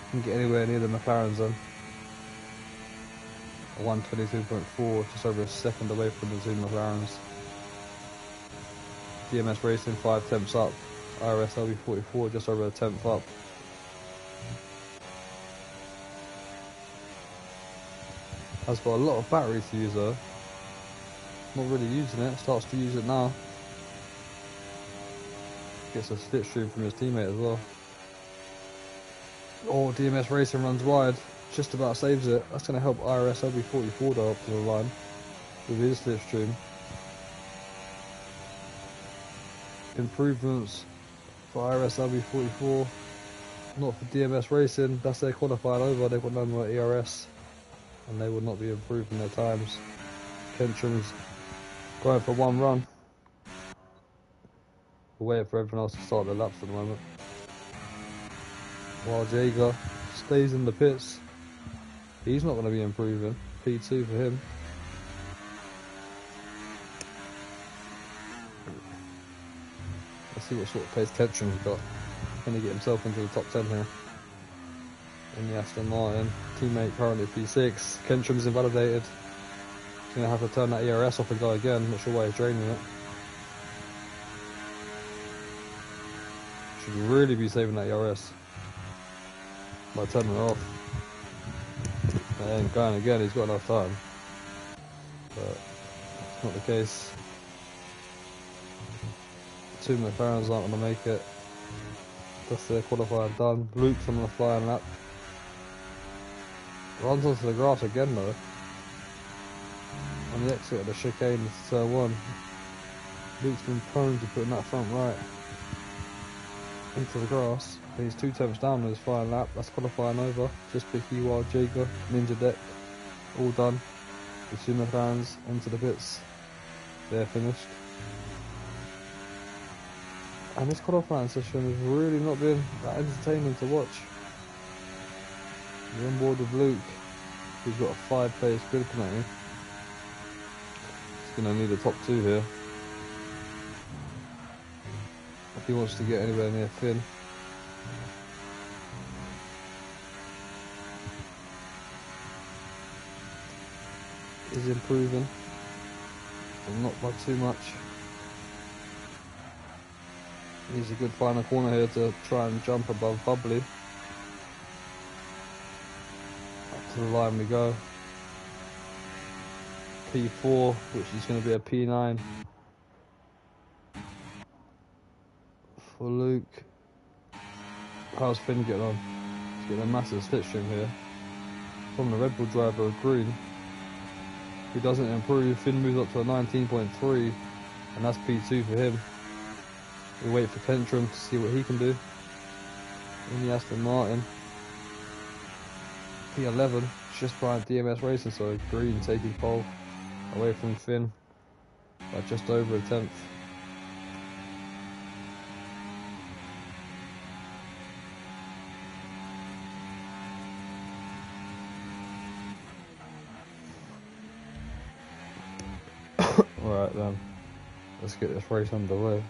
can get anywhere near the McLaren's then. 122.4, just over a second away from the 2 McLaren's. DMS Racing 5 temps up. IRS LB44 just over a 10th up. Has got a lot of battery to use though. Not really using it, starts to use it now. Gets a slipstream from his teammate as well. Oh, DMS Racing runs wide, just about saves it. That's going to help IRS LB44 though up to the line with his slipstream. Improvements for IRS LB44, not for DMS Racing. That's their qualified over. They've got no more ERS and they will not be improving their times. Kentrim's going for 1 run. We're waiting for everyone else to start their laps at the moment. While Jaeger stays in the pits, he's not going to be improving. P2 for him. Let's see what sort of pace Kentrim's got. Can he get himself into the top 10 here? In the Aston Martin. Teammate currently P6. Kentrim's invalidated. He's going to have to turn that ERS off and go again. Not sure why he's draining it. Should really be saving that ERS by turning it off. And going again, he's got enough time. But it's not the case. 2 McLarens aren't going to make it. That's their qualifying done. Luke's on the flying lap. Runs onto the grass again though. On the exit of the chicane, turn 1. Luke's been prone to putting that front right into the grass. He's 2 temps down on his flying lap. That's qualifying over. Just Picky, Wild Jaeger, Ninja Deck, all done. The 2 McLarens into the pits. They're finished. And this qualifying session has really not been that entertaining to watch. We're on board with Luke, who's got a 5 pace grid penalty. He's going to need a top 2 here if he wants to get anywhere near Finn. He's improving, but not by too much. Needs a good final corner here to try and jump above Bubbly. Up to the line we go. P4, which is going to be a P9 for Luke. How's Finn getting on? He's getting a massive slipstream here. from the Red Bull driver, Green. He doesn't improve. Finn moves up to a 19.3, and that's P2 for him. We wait for Tantrum to see what he can do. In the Aston Martin, P11, just behind DMS Racing, so Green taking pole away from Finn by just over a tenth. Alright then, let's get this race underway.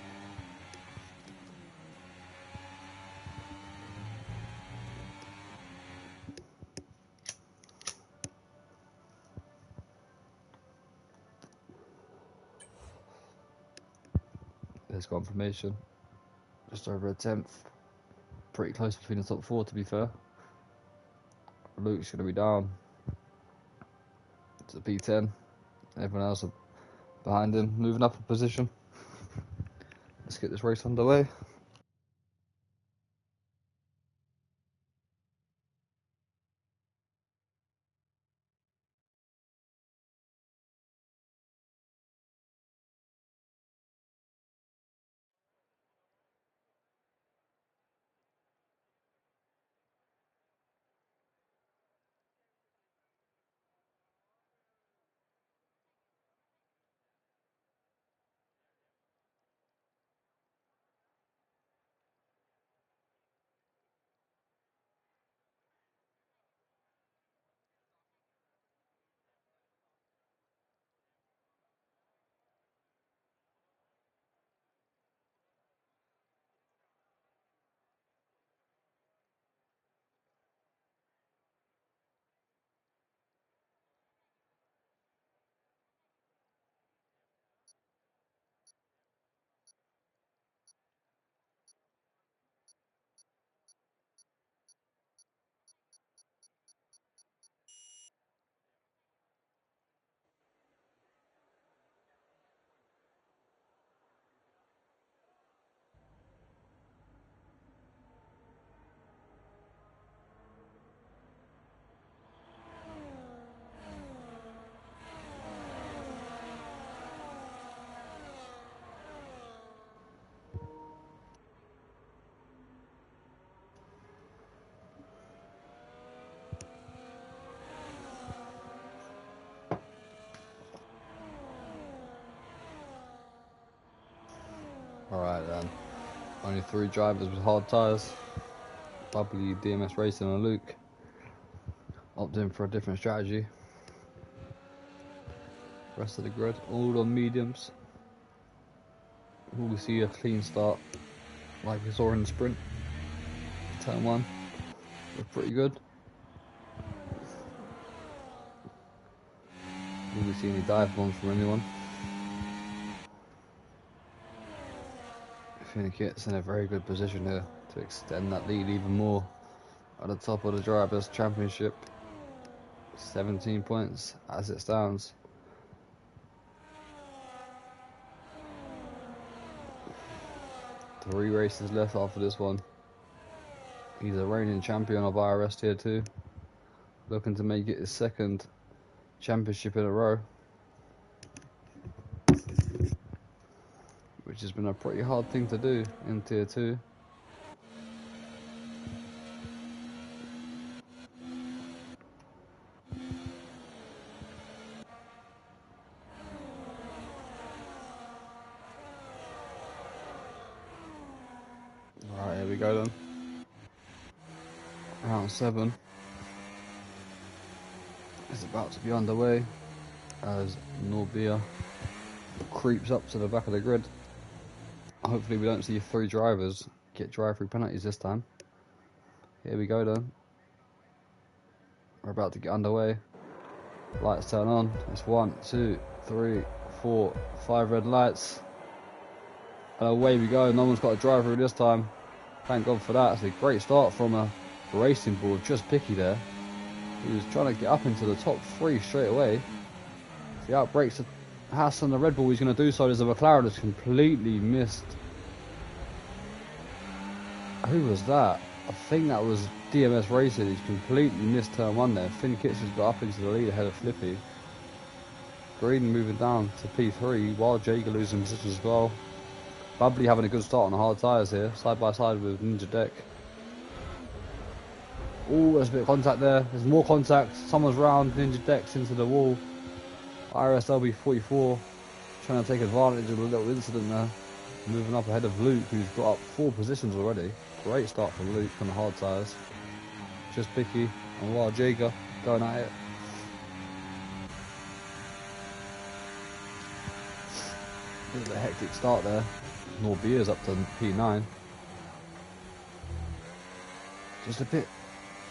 There's confirmation, just over a tenth, pretty close between the top four to be fair. Luke's going to be down to P10, everyone else behind him, moving up a position. Let's get this race underway. Alright then, only 3 drivers with hard tyres. Bubbly, DMS Racing and Luke opted in for a different strategy. Rest of the grid, all on mediums. We see a clean start, like we saw in the sprint. Turn 1, looked pretty good. Will we see any dive bombs from anyone? I think it's in a very good position here to extend that lead even more at the top of the Drivers' Championship. 17 points as it stands. Three races left after this one. He's a reigning champion of IRS Tier 2, looking to make it his 2nd championship in a row, which has been a pretty hard thing to do in Tier 2. Alright, here we go then. Round 7 is about to be underway as Norbia creeps up to the back of the grid. Hopefully we don't see 3 drivers get drive-through penalties this time. Here we go then. We're about to get underway. Lights turn on. It's 1, 2, 3, 4, 5 red lights. And away we go. No one's got a drive-through this time. Thank God for that. It's a great start from a racing ball. Just picky there. He was trying to get up into the top 3 straight away. If he outbrakes the Haas and the Red Bull, he's going to do so. There's a McLaren that's completely missed. Who was that? I think that was DMS Racing. He's completely missed turn 1 there. Finn Kitts has got up into the lead ahead of Flippy. Green moving down to P3, while Jager losing position as well. Bubbly having a good start on the hard tyres here, side by side with Ninja Deck. Oh, there's a bit of contact there. There's more contact. Someone's round Ninja Deck's into the wall. IRS LB44 trying to take advantage of a little incident there. Moving up ahead of Luke, who's got up 4 positions already. Great start from Luke on the hard tyres. Just Picky and Wild Jager going at it. Bit of a hectic start there. Norbia's up to P9. Just a bit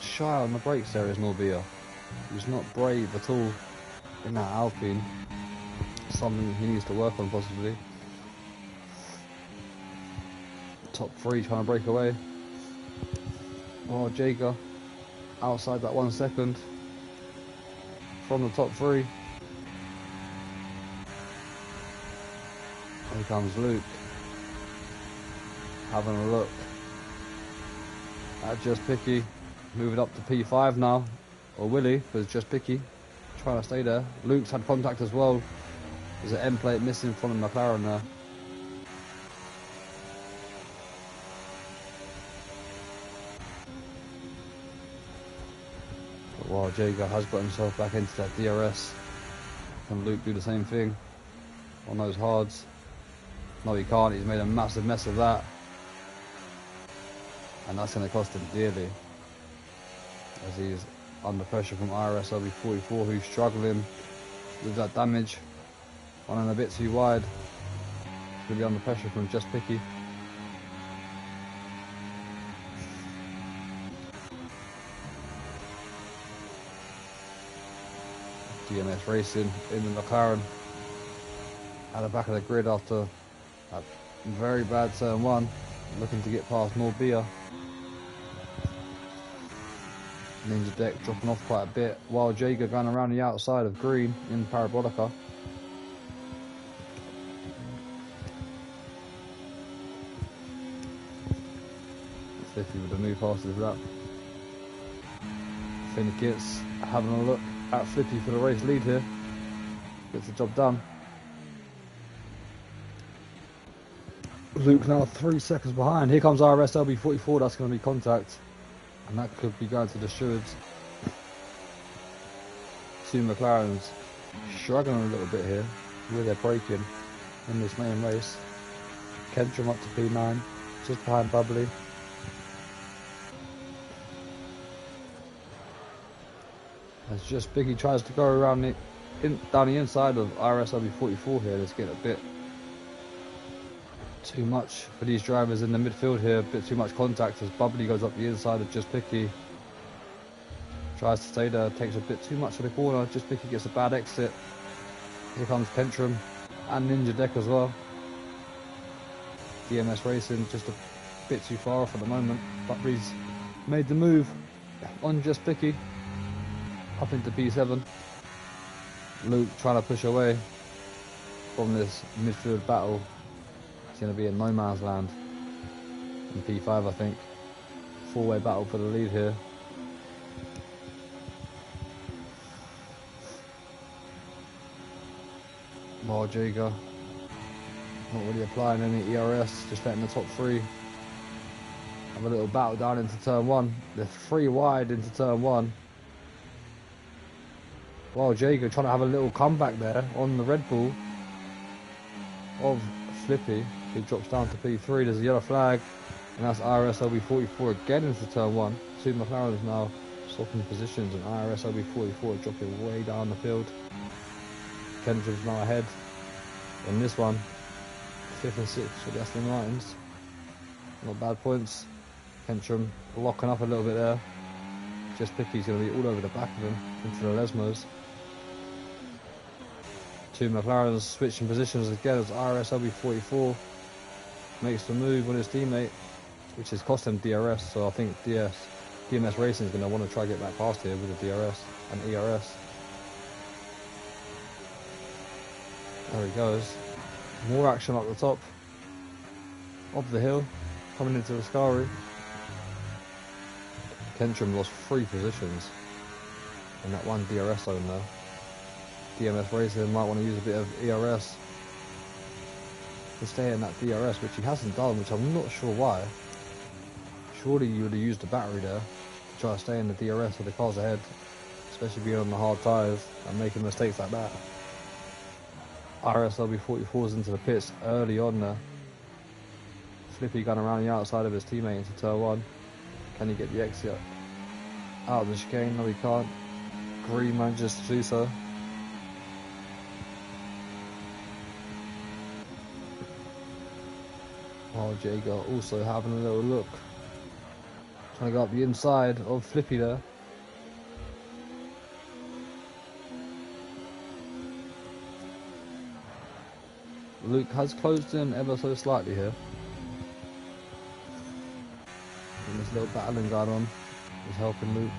shy on the brakes there is Norbia. He's not brave at all in that Alpine. Something he needs to work on possibly. Top 3 trying to break away. Oh, Jager outside that 1 second from the top 3. Here comes Luke, having a look at Just Picky, moving up to P5 now, or Willie, because Just Picky trying to stay there. Luke's had contact as well. There's an end plate missing from the McLaren there. But while Jager has got himself back into that DRS, can Luke do the same thing on those hards? No, he can't. He's made a massive mess of that. And that's going to cost him dearly, as he's under pressure from IRS LB44, who's struggling with that damage. Running a bit too wide. He's going to be under pressure from Just Picky. DMS Racing in the McLaren at the back of the grid after a very bad turn 1, looking to get past Norbia. Ninja Deck dropping off quite a bit, while Jager going around the outside of Green in Parabolica. Flippy with the new fastest lap. Finn Kitts having a look at Flippy for the race lead here. Gets the job done. Luke now 3 seconds behind. Here comes IRS LB44, that's going to be contact. And that could be going to the stewards. 2 McLarens struggling a little bit here with their braking in this main race. Kentrum up to P9, just behind Bubbly. As Just Biggie tries to go around down the inside of IRS LB44 here, let's get a bit too much for these drivers in the midfield here, a bit too much contact as Bubbly goes up the inside of Just Picky. Tries to stay there, takes a bit too much for the corner. Just Picky gets a bad exit. Here comes Pentrum and Ninja Deck as well. DMS Racing just a bit too far off at the moment. Bubbly's made the move on Just Picky up into P7. Luke trying to push away from this midfield battle. It's going to be in no man's land in P5, I think. 4-way battle for the lead here. While Jager not really applying any ERS, just letting the top 3 have a little battle down into turn 1. They're 3 wide into turn 1. While Jager trying to have a little comeback there on the Red Bull of Flippy. He drops down to P3, there's a yellow flag, and that's IRS LB44 again into turn 1. 2 McLarens now swapping positions, and IRS LB44 dropping way down the field. Kendrick's now ahead in this one, 5th and 6th for the Aston Martins. Not bad points. Kentrum locking up a little bit there. Just Picky's going to be all over the back of him into the Lesmos. 2 McLarens switching positions again as IRS LB44 makes the move on his teammate, which has cost him DRS. So I think DMS Racing is going to want to try to get back past here with the DRS and ERS. There he goes. More action up the top of the hill, coming into the Ascari. Kentrim lost 3 positions in that one DRS zone there. DMS Racing might want to use a bit of ERS to stay in that DRS, which he hasn't done, which I'm not sure why. Surely you would have used the battery there to try to stay in the DRS with the cars ahead, especially being on the hard tyres and making mistakes like that. IRS LB44's into the pits early on there. Flippy going around the outside of his teammate into turn 1. Can he get the exit out of the chicane? No, he can't. Green manages to do so. Oh, Jager also having a little look. Trying to go up the inside of Flippy there. Luke has closed in ever so slightly here. And this little battling going on is helping Luke.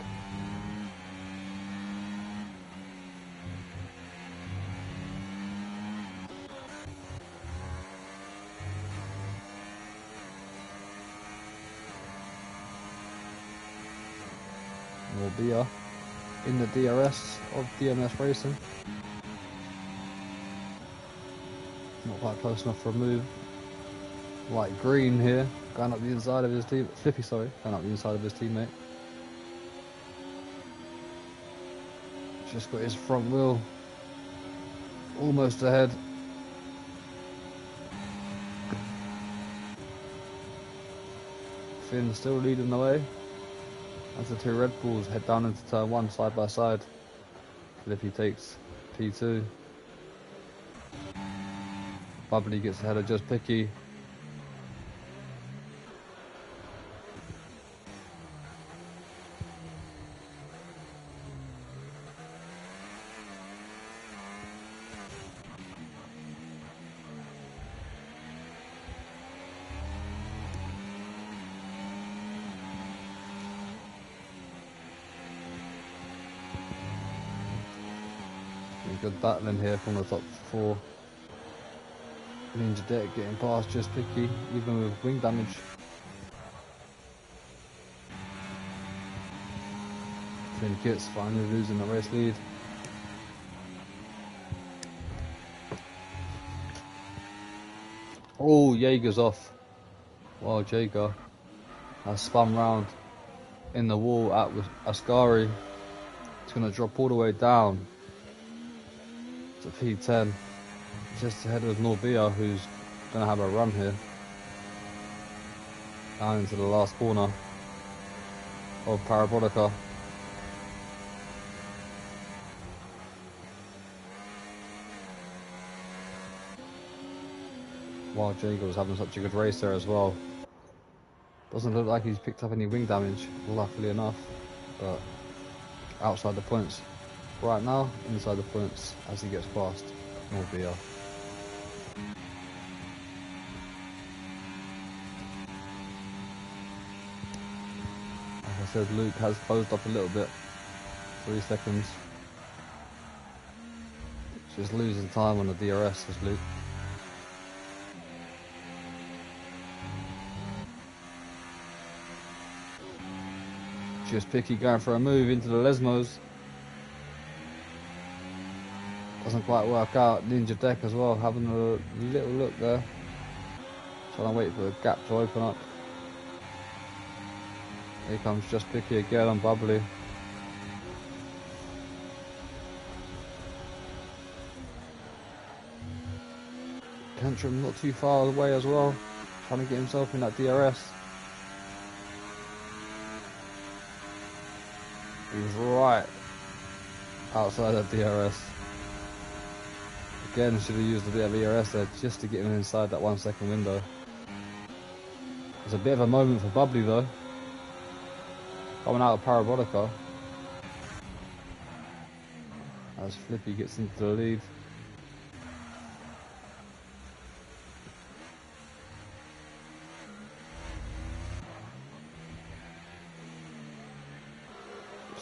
Norbia in the DRS of DMS Racing. Not quite close enough for a move. Light green here, going up the inside of his team. Flippy, sorry, going up the inside of his teammate. Just got his front wheel almost ahead. Finn still leading the way as the 2 Red Bulls head down into turn 1 side by side. Flippy takes P2. Bubbly gets ahead of Just Picky. Good battling here from the top 4. Ninja Deck getting past Just Picky, even with wing damage. Twin Kits finally losing the race lead. Oh, Jaeger's off. Wow, Jaeger has spun round in the wall at Ascari. It's going to drop all the way down to P10. Just ahead of Norbia, who's going to have a run here. Down into the last corner of Parabolica. While Jaeger was having such a good race there as well. Doesn't look like he's picked up any wing damage, luckily enough. But outside the points right now, inside the points as he gets past Norbia. Like I said, Luke has closed up a little bit. 3 seconds. Just losing time on the DRS as Luke. Just Picky going for a move into the Lesmos. Doesn't quite work out. Ninja Deck as well, having a little look there. Trying to wait for the gap to open up. Here comes Just Picky again on Bubbly. Kentrim not too far away as well. Trying to get himself in that DRS. He was right outside that DRS. Again, should have used a bit of ERS there just to get him inside that 1 second window. It's a bit of a moment for Bubbly though. Coming out of Parabolica. As Flippy gets into the lead.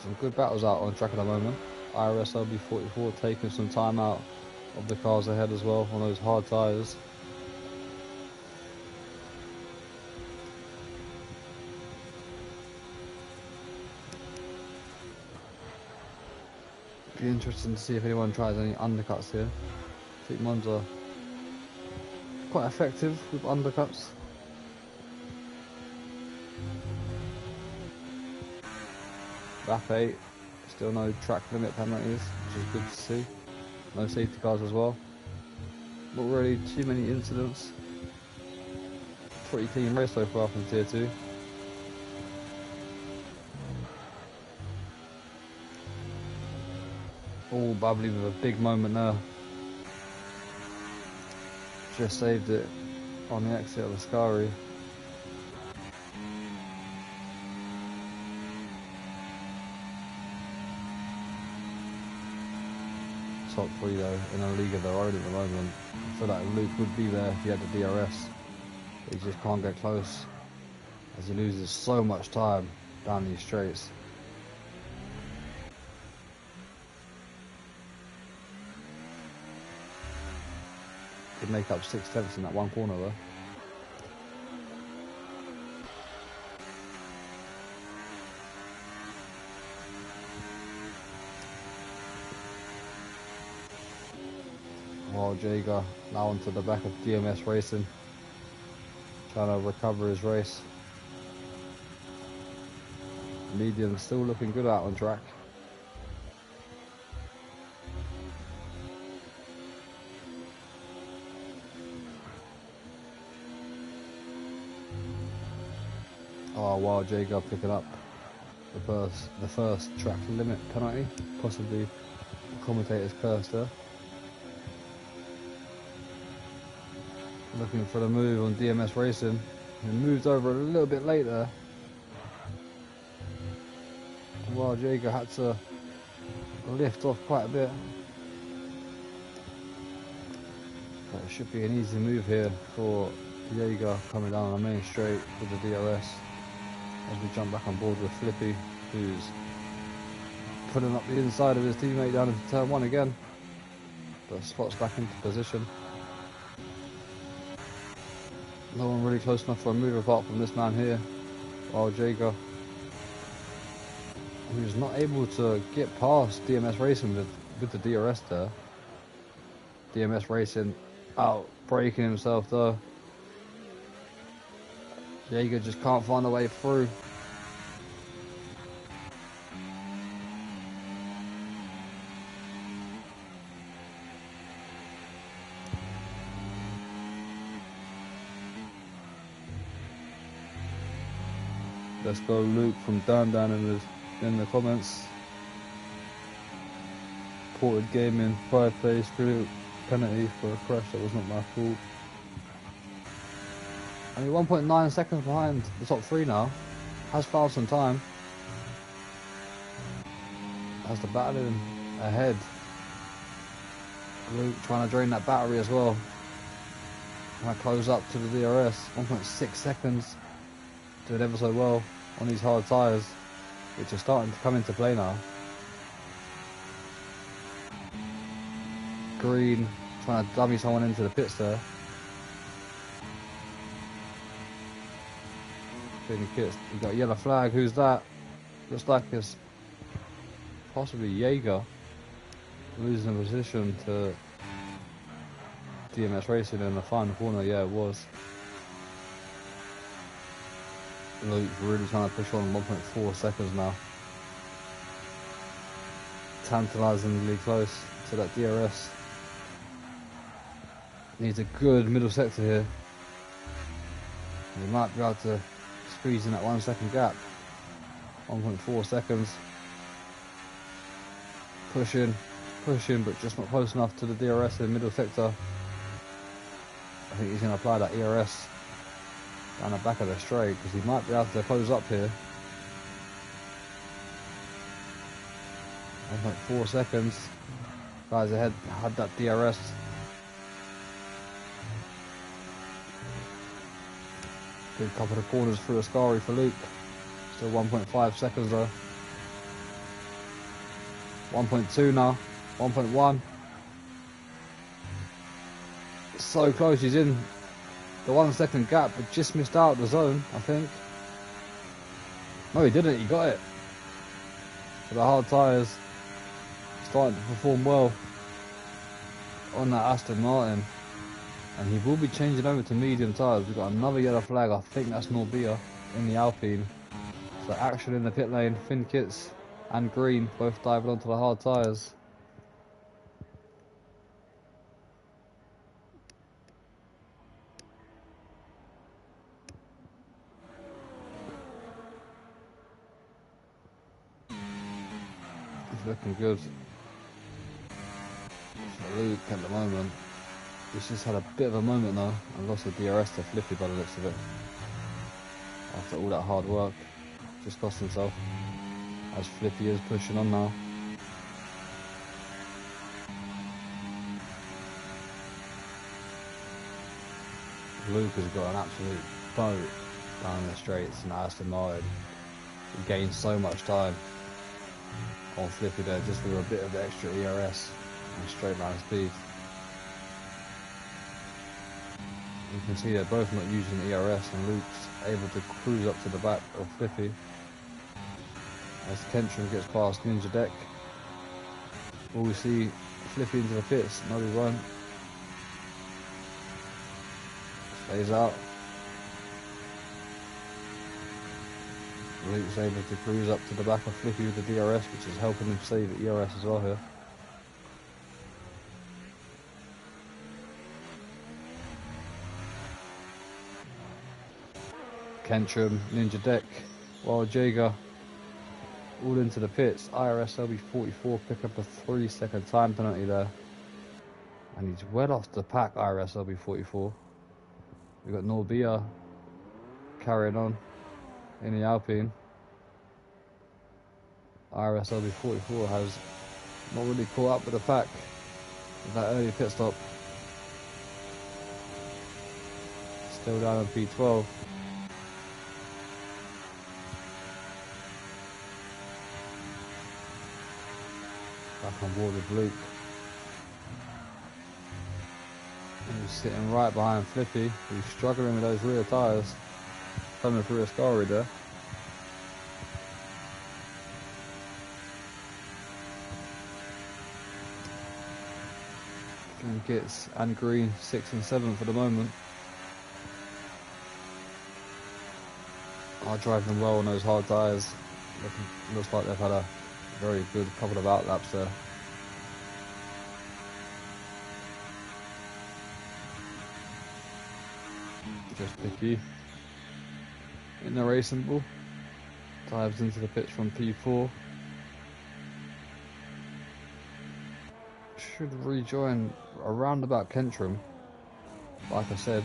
Some good battles out on track at the moment. IRS LB44 taking some time out of the cars ahead as well on those hard tyres. Be interesting to see if anyone tries any undercuts here. I think Monza quite effective with undercuts. Lap 8, still no track limit penalties, which is good to see. No safety cars as well. Not really too many incidents. Pretty clean race so far from Tier 2. All bubbly with a big moment there. Just saved it on the exit of the Ascari. Top 3 though, in a league of their own at the moment. I feel like Luke would be there if he had the DRS. But he just can't get close, as he loses so much time down these straights. Could make up 6/10 in that one corner though. While Jager now onto the back of DMS Racing, trying to recover his race. Medium still looking good out on track. Oh, while Jager picking up the first track limit penalty, possibly the commentator's curse there. Looking for the move on DMS Racing. He moved over a little bit later. While Jager had to lift off quite a bit. But it should be an easy move here for Jager coming down on the main straight with the DRS. As we jump back on board with Flippy, who's putting up the inside of his teammate down into turn 1 again. But slots back into position. No one really close enough for a move apart from this man here, while Jager, who's not able to get past DMS Racing with the DRS there. DMS Racing out braking himself though. Jager just can't find a way through. Let's go Luke from down in the comments. Ported Gaming, 5 plays, penalty for a crash that was not my fault. Only 1.9 seconds behind the top 3 now. Has fouled some time. Has the battling ahead. Luke trying to drain that battery as well. Trying to close up to the DRS. 1.6 seconds. Doing ever so well on these hard tyres, which are starting to come into play now. Green trying to dummy someone into the pits there. You got a yellow flag. Who's that? Looks like it's possibly Jager losing the position to DMS Racing in the final corner. Yeah, it was. Luke's really trying to push on 1.4 seconds now. Tantalisingly close to that DRS. Needs a good middle sector here. He might be able to squeeze in that 1 second gap. 1.4 seconds. Pushing, but just not close enough to the DRS in the middle sector. I think he's going to apply that ERS down the back of the straight, because he might be able to close up here. 1.4 seconds. Guys ahead had that DRS. Good couple of corners through Ascari for Luke. Still 1.5 seconds though. 1.2 now. 1.1. So close, he's in the 1 second gap, but just missed out the zone, I think. No, he didn't, he got it. For the hard tyres. starting to perform well on that Aston Martin. And he will be changing over to medium tyres. We've got another yellow flag. I think that's Norbia in the Alpine. So action in the pit lane. Finn Kits and Green both diving onto the hard tyres. It's looking good for Luke at the moment. He's just had a bit of a moment though and lost the DRS to Flippy by the looks of it. After all that hard work, just cost himself. As Flippy is pushing on now. Luke has got an absolute boat down the straights in Aston Martin. He gained so much time on Flippy there just with a bit of extra ERS and straight line speed. You can see they're both not using ERS and Luke's able to cruise up to the back of Flippy. As Kentrum gets past Ninja Deck, will we see Flippy into the pits? No, we won't. Stays out. Luke's able to cruise up to the back of Flippy with the DRS, which is helping him save the ERS as well here. Kentrum, Ninja Deck, Wild Jaeger, all into the pits. IRS LB44 pick up a 3-second time penalty there. And he's well off the pack, IRS LB44. We've got Norbia carrying on in the Alpine. IRS LB44 has not really caught up with the pack with that early pit stop. Still down on P12. Back on board with Luke. And he's sitting right behind Flippy, who's struggling with those rear tyres. Coming through a scarry there. And gets and Green 6 and 7 for the moment. Are driving well on those hard tyres. Looks like they've had a very good couple of outlaps there. Just Picky in the racing ball. Dives into the pits from P4. Should rejoin around about Kentrum. Like I said,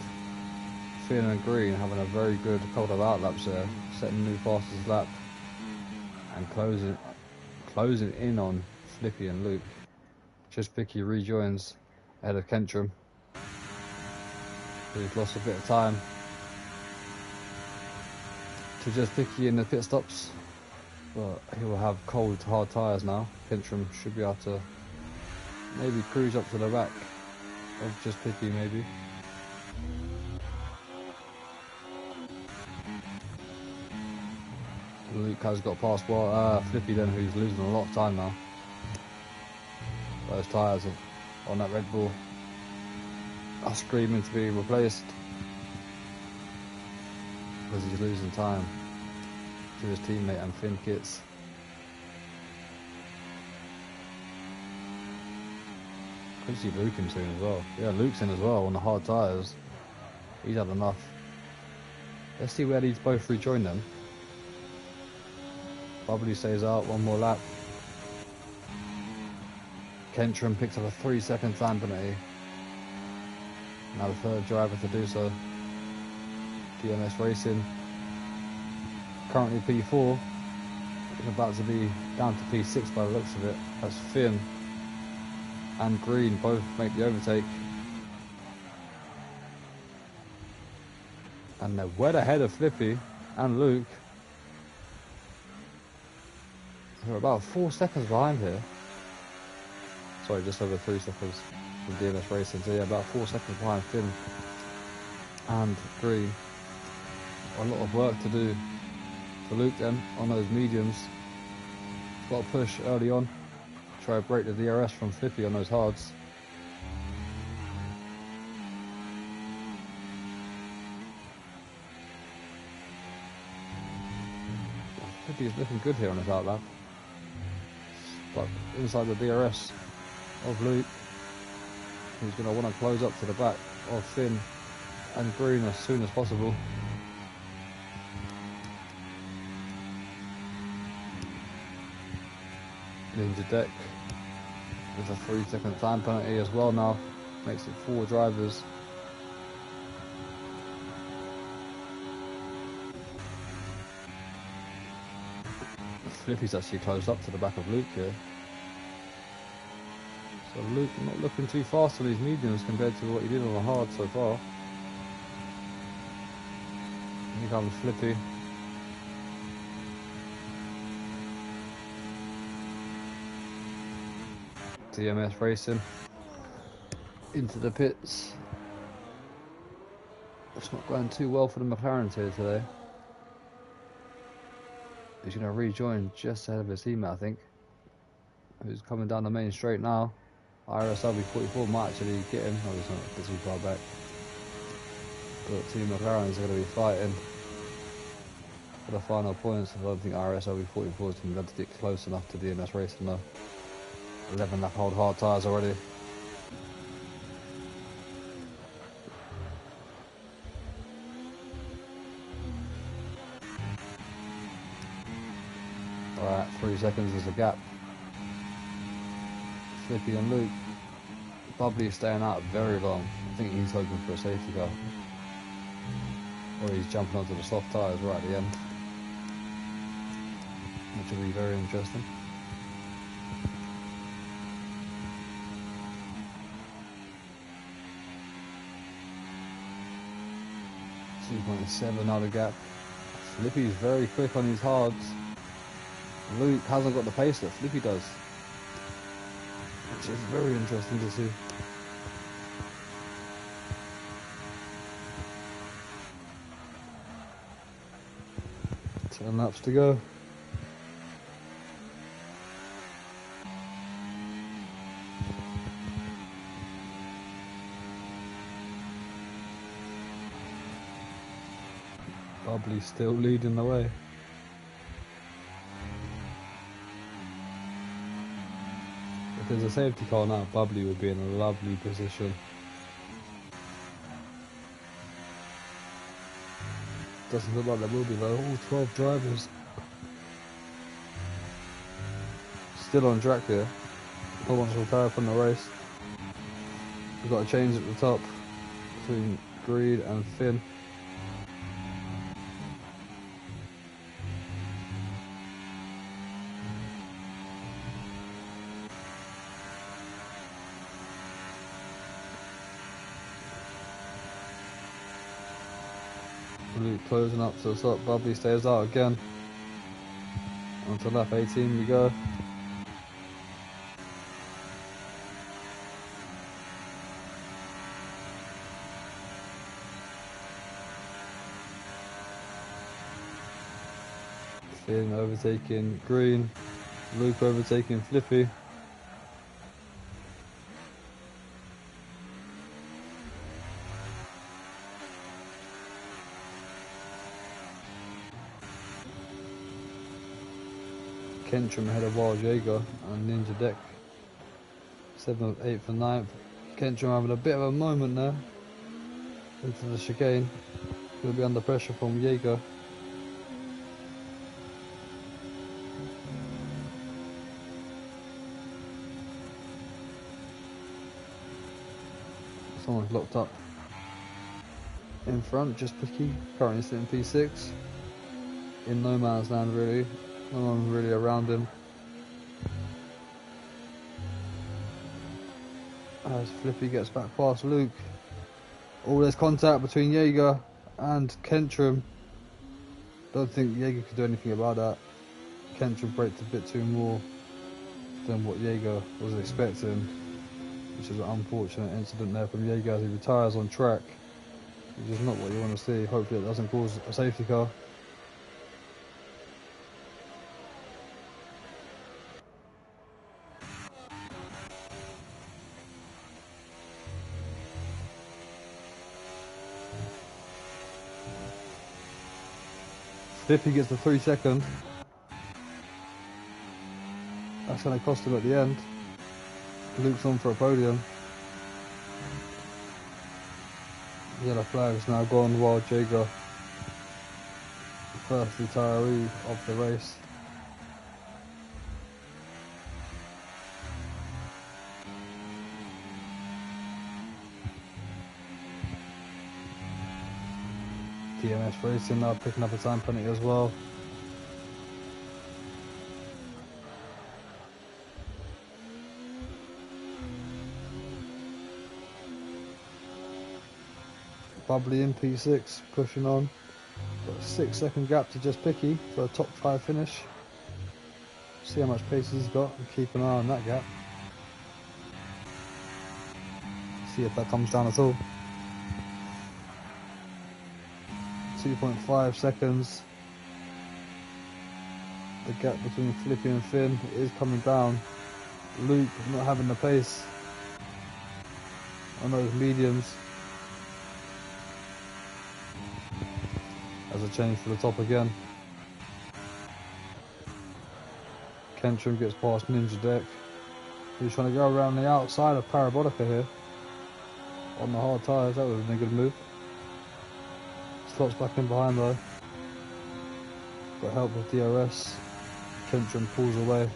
Finn and Green having a very good couple of outlaps there, setting new fastest lap and closing in on Flippy and Luke. Just Picky rejoins ahead of Kentrum. He's lost a bit of time to just Picky in the pit stops, but he will have cold hard tyres now. Kentrum should be able to maybe cruise up to the back of just Picky maybe. Luke has got past Flippy then, who's losing a lot of time now. Those tyres on that Red Bull are screaming to be replaced because he's losing time to his teammate and Finn Kits. Could see Luke in soon as well. Yeah, Luke's in as well on the hard tyres. He's had enough. Let's see where these both rejoin them. Bubbly stays out, one more lap. Kentrum picks up a 3-second time penalty. Now the third driver to do so. DMS Racing. Currently P4. It's about to be down to P6 by the looks of it. As Finn and Green both make the overtake. And they're well ahead of Flippy and Luke. They're about 4 seconds behind here. Sorry, just over 3 seconds from DMS Racing. So yeah, about 4 seconds behind Finn and Green. A lot of work to do for Luke then on those mediums. Got to push early on. try to break the DRS from Flippy on those hards. Flippy is looking good here on his outlap. But inside the DRS of Luke, he's going to want to close up to the back of Finn and Green as soon as possible. Ninja Deck with a 3-second time penalty as well now, makes it 4 drivers. Flippy's actually closed up to the back of Luke here. So Luke not looking too fast on these mediums compared to what he did on the hard so far. Here comes Flippy. DMS Racing into the pits. It's not going too well for the McLarens here today. He's going to rejoin just ahead of his teammate, I think, who's coming down the main straight now. IRS LB44 might actually get him. Oh, he's not too far back. But Team McLarens are going to be fighting for the final points. I don't think IRS LB44 is going to be able to get close enough to DMS Racing though. 11 lap hold hard tyres already. Alright, 3 seconds is a gap. Flippy and Luke. Bubbly staying out very long. I think he's hoping for a safety car. Or he's jumping onto the soft tyres right at the end. Which will be very interesting. 2.7 now the gap. Flippy's very quick on his hards. Luke hasn't got the pace that Flippy does, which is very interesting to see. Ten laps to go. Bubbly still leading the way. If there's a safety car now, Bubbly would be in a lovely position. Doesn't look like there will be though. All 12 drivers still on track here. No one's retired from the race. We've got a change at the top between Greed and Finn. Luke closing up to the top. Bubbly stays out again. Onto lap 18 we go. Finn overtaking Green. Luke overtaking Flippy. Kentrum ahead of Wild Jaeger and Ninja Deck 7th, 8th and 9th. Kentrum having a bit of a moment there into the chicane. He'll be under pressure from Jaeger. Someone's locked up in front, just picky, currently sitting P6. In no man's land really. No one really around him. As Flippy gets back past Luke. Oh, there's contact between Jaeger and Kentrum. Don't think Jaeger could do anything about that. Kentrum braked a bit too more than what Jaeger was expecting, which is an unfortunate incident there from Jaeger as he retires on track, which is not what you want to see. Hopefully it doesn't cause a safety car. Flippy gets the 3 second. That's going to cost him at the end. Luke's on for a podium. Yellow flag's now gone while Jager, first retiree of the race. DMS Racing now picking up a time penalty as well. Bubbly in P6, pushing on. Got a 6 second gap to just Picky for a top 5 finish. See how much pace he's got and keep an eye on that gap. See if that comes down at all. 2.5 seconds. The gap between Flippy and Finn is coming down. Luke not having the pace on those mediums. As a change for the top again. Kentrum gets past Ninja Deck. He's trying to go around the outside of Parabolica here. On the hard tyres, that would have been a good move. Slots back in behind though. Got help with DRS. Kentrum pulls away.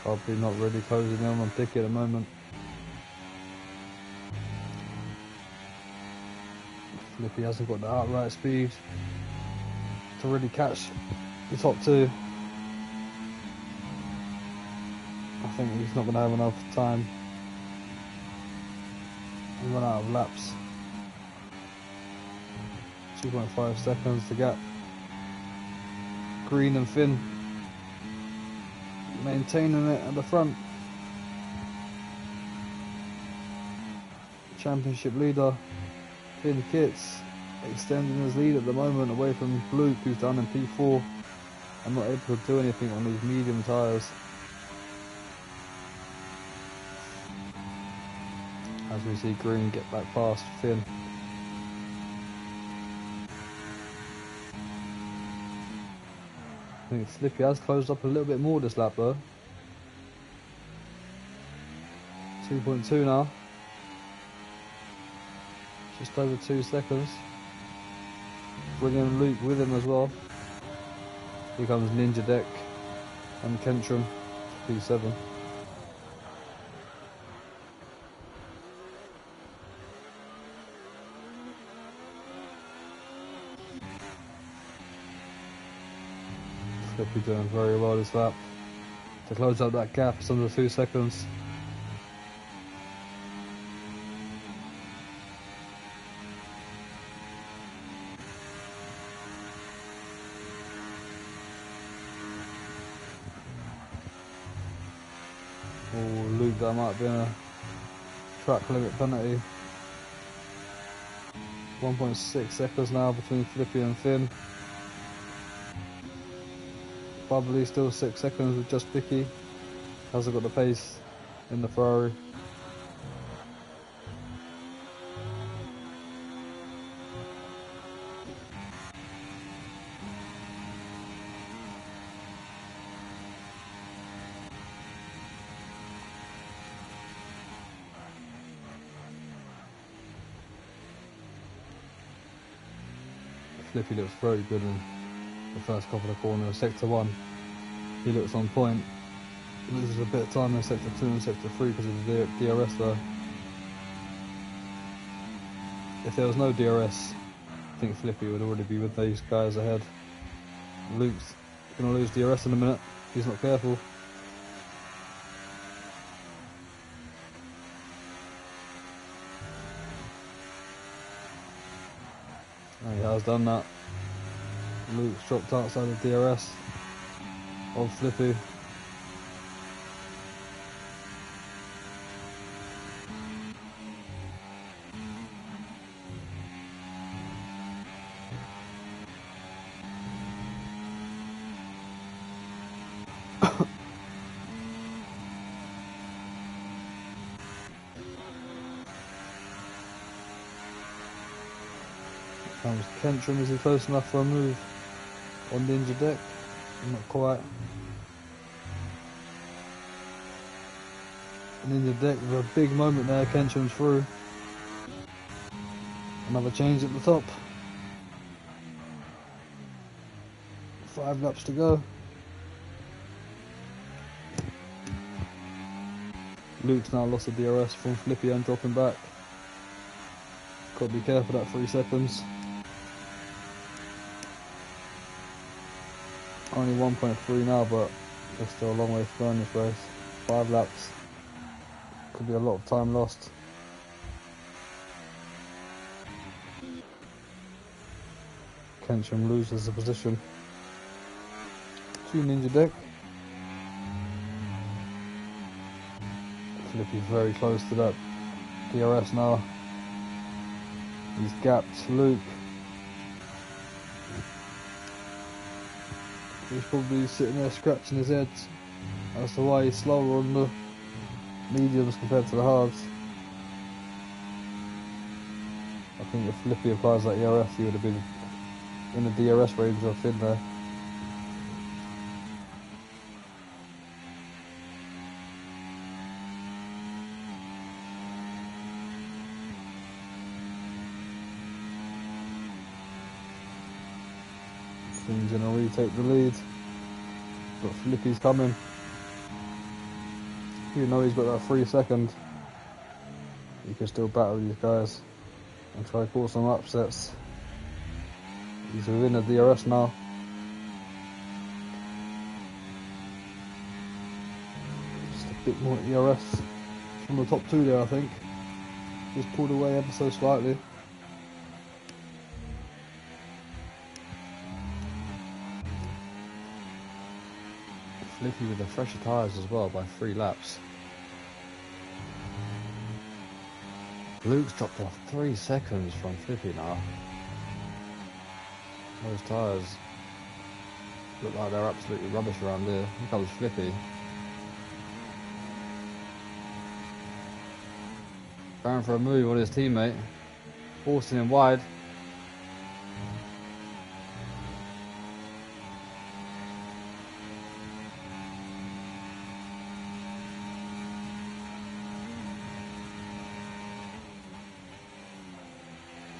Probably not really closing in on Picky at the moment. Flippy hasn't got the outright speed to really catch the top 2. I think he's not going to have enough time. He'll run out of laps. 2.5 seconds to gap. Green and Finn maintaining it at the front. Championship leader Finn Kitts extending his lead at the moment away from Luke, who's down in P4 and not able to do anything on these medium tyres. As we see Green get back past Finn. I think Flippy has closed up a little bit more this lap though. 2.2 now. Just over 2 seconds. Bringing Luke with him as well. Here comes Ninja Deck and Kentrum, P7. Flippy doing very well this lap. To close up that gap, it's under 2 seconds. Oh, Luke, that might have been a track limit penalty. 1.6 seconds now between Flippy and Finn. Bubbly still 6 seconds with just Picky. Hasn't got the pace in the Ferrari. Flippy looks very good in the first couple of corners. Sector 1, he looks on point. Loses a bit of time in Sector 2 and Sector 3 because of the DRS though. If there was no DRS, I think Flippy would already be with these guys ahead. Luke's going to lose DRS in a minute. He's not careful. Oh, he has done that. Luke's dropped outside of DRS of Flippy. Comes Kentrum. Is he close enough for a move on the injured deck? Not quite. An injured deck with a big moment there. Kentrum's through. Another change at the top. 5 laps to go. Luke's now lost the DRS from Flippy and dropping back. Got to be careful that 3 seconds. Only 1.3 now, but there's still a long way to go in this race. 5 laps. Could be a lot of time lost. Kentrum loses the position. 2 ninja deck. Flippy's very close to that DRS now. He's gapped Luke. He's probably sitting there scratching his head as to why he's slower on the mediums compared to the hards. I think if Flippy applies that ERS, he would have been in the DRS range of Finn there. Finn's gonna retake the lead, but Flippy's coming. Even though he's got that 3 second, he can still battle these guys and try to cause some upsets. He's within the DRS now. Just a bit more ERS from the top 2 there, I think. Just pulled away ever so slightly. Flippy with the fresher tyres as well by 3 laps. Luke's dropped off 3 seconds from Flippy now. Those tyres look like they're absolutely rubbish around here. Here comes Flippy. Going for a move on his teammate. Forcing him wide.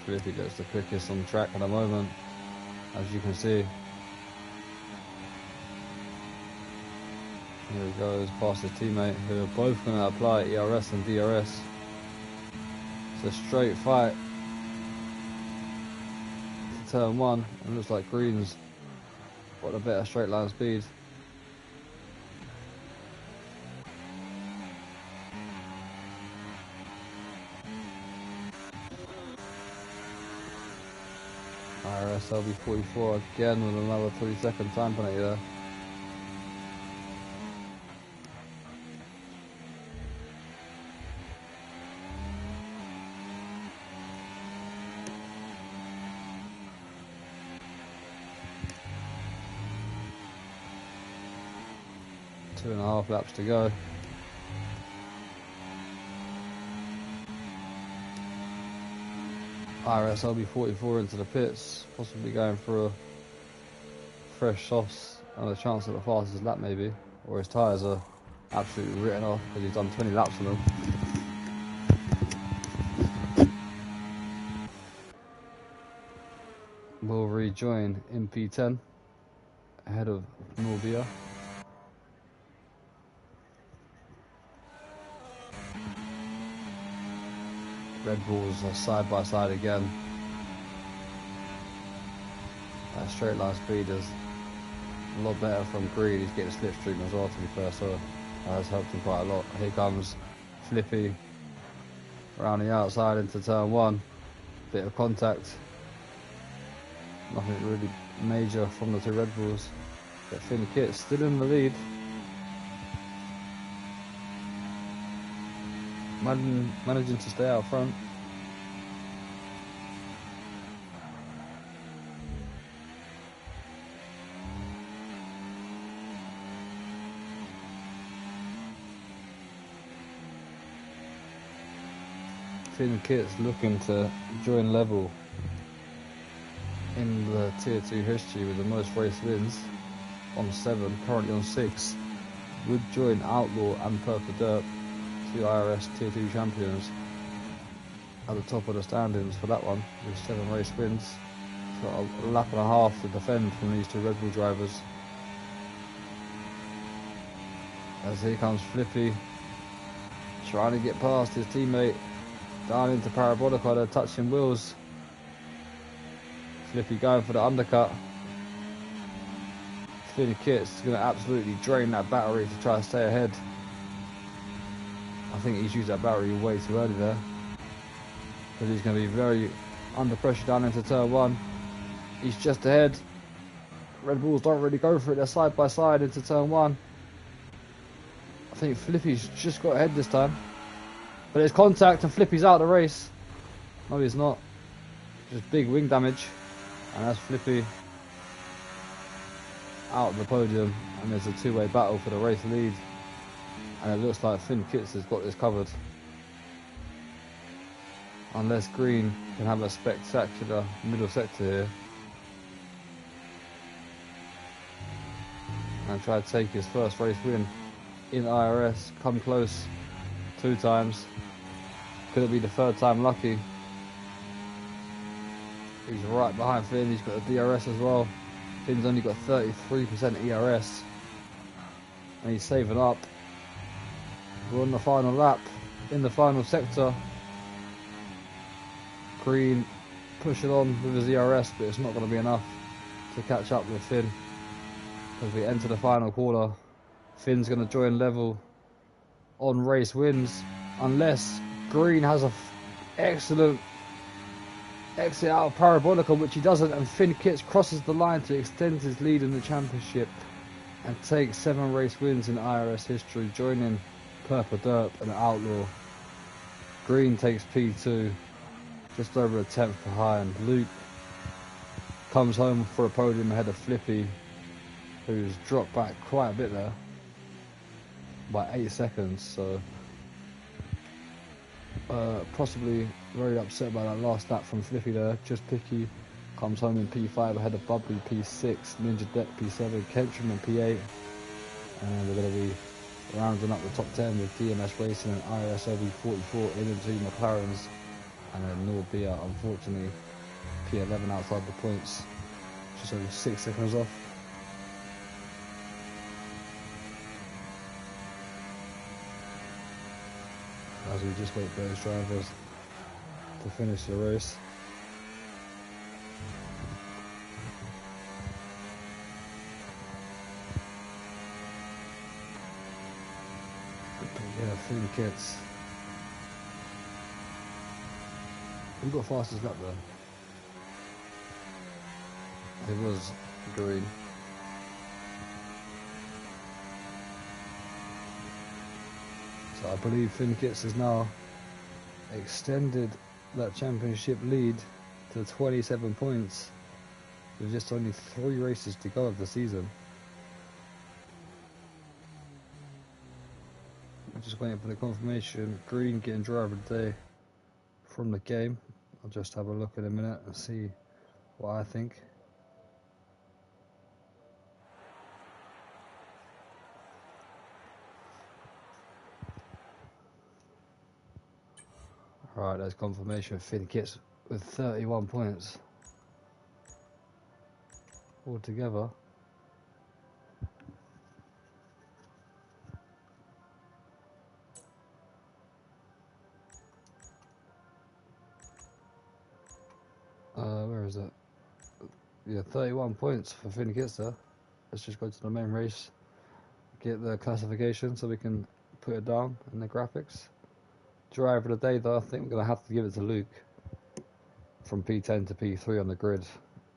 Flippy gets the quickest on track at the moment, as you can see. Here he goes past his teammate, who are both going to apply ERS and DRS. It's a straight fight to turn 1, and looks like Green's got a better straight line speed. IRS LB44 again with another 3-second time penalty there. Two and a half laps to go. IRS LB44 into the pits, possibly going for a fresh softs and a chance at the fastest lap maybe, or his tyres are absolutely written off because he's done 20 laps on them. Will rejoin in P10 ahead of Norbia. Red Bulls are side by side again. That straight line speed is a lot better from Green. He's getting a slipstream as well, to be fair, so that has helped him quite a lot. Here comes Flippy around the outside into turn 1. Bit of contact. Nothing really major from the 2 Red Bulls. But Finn Kit still in the lead. Managing to stay out front. Finn Kit's looking to join level in the Tier 2 history with the most race wins on 7, currently on 6, would join Outlaw and Purple Dirt, 2 IRS Tier 2 champions, at the top of the standings for that one with 7 race wins. Got a lap and a half to defend from these 2 Red Bull drivers. As here comes Flippy, trying to get past his teammate down into Parabolica. They're touching wheels. Flippy going for the undercut. Finn Kitts is going to absolutely drain that battery to try to stay ahead. I think he's used that battery way too early there, because he's going to be very under pressure down into turn 1. He's just ahead. Red Bulls don't really go for it. They're side by side into turn 1. I think Flippy's just got ahead this time. But there's contact and Flippy's out of the race. No, he's not. Just big wing damage. And that's Flippy out of the podium. And there's a 2-way battle for the race lead. And it looks like Finn Kitts has got this covered. Unless Green can have a spectacular middle sector here and try to take his first race win in IRS. Come close 2 times. Could it be the 3rd time lucky? He's right behind Finn. He's got a DRS as well. Finn's only got 33% ERS. And he's saving up. We're on the final lap in the final sector. Green pushing on with his ERS, but it's not going to be enough to catch up with Finn. As we enter the final quarter, Finn's going to join level on race wins, unless Green has a excellent exit out of Parabolica, which he doesn't, and Finn Kitts crosses the line to extend his lead in the championship and take 7 race wins in IRS history, joining Purple Dirt and Outlaw. Green takes P2, just over a 10th behind. Luke comes home for a podium ahead of Flippy, who's dropped back quite a bit there by 8 seconds, so possibly very upset by that last lap from Flippy there. Just Picky comes home in P5 ahead of Bubbly P6, Ninja Deck P7, Kentrum in P8, and we're going to be rounding up the top 10 with DMS Racing and IRS LV44 in and 2 McLarens, and then Norbia unfortunately P11 outside the points, just over 6 seconds off. As we just wait for those drivers to finish the race. Yeah, Finn Kitts. Who got fastest lap there? It was Green. So I believe Finn Kitts has now extended that championship lead to 27 points with just only 3 races to go of the season. I'm just waiting for the confirmation. Green getting driver of the day from the game. I'll just have a look in a minute and see what I think. Right, there's confirmation. Finn Kitts with 31 points altogether. Where is it? Yeah, 31 points for Finn Kitts there. Let's just go to the main race, get the classification so we can put it down in the graphics. Driver of the day though, I think we're going to have to give it to Luke. From P10 to P3 on the grid.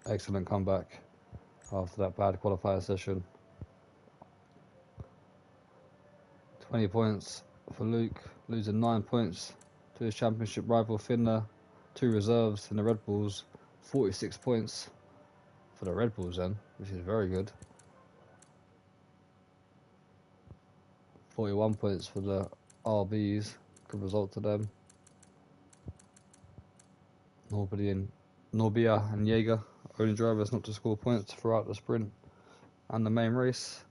Excellent comeback after that bad qualifier session. 20 points for Luke, losing 9 points to his championship rival Finner. 2 reserves in the Red Bulls. 46 points for the Red Bulls then, which is very good. 41 points for the RBs, good result to them. Norbia and Jaeger Only drivers not to score points throughout the sprint and the main race.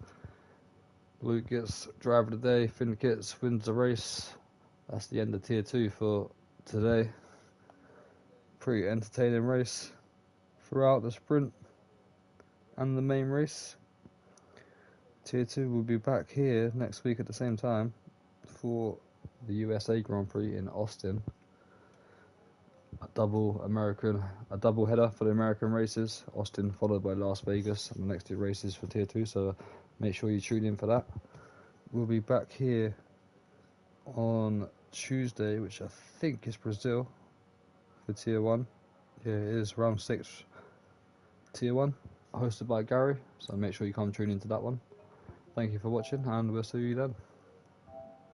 Luke gets driver of the day, Finn Kits wins the race. That's the end of tier 2 for today. Pretty entertaining race throughout the sprint and the main race. Tier 2 will be back here next week at the same time for the USA Grand Prix in Austin. A double header for the American races. Austin followed by Las Vegas and the next 2 races for tier 2, so make sure you tune in for that. We'll be back here on Tuesday, which I think is Brazil, for tier 1. Yeah, it is round 6 tier 1, hosted by Gary, so make sure you come tune into that one. Thank you for watching, and we'll see you then.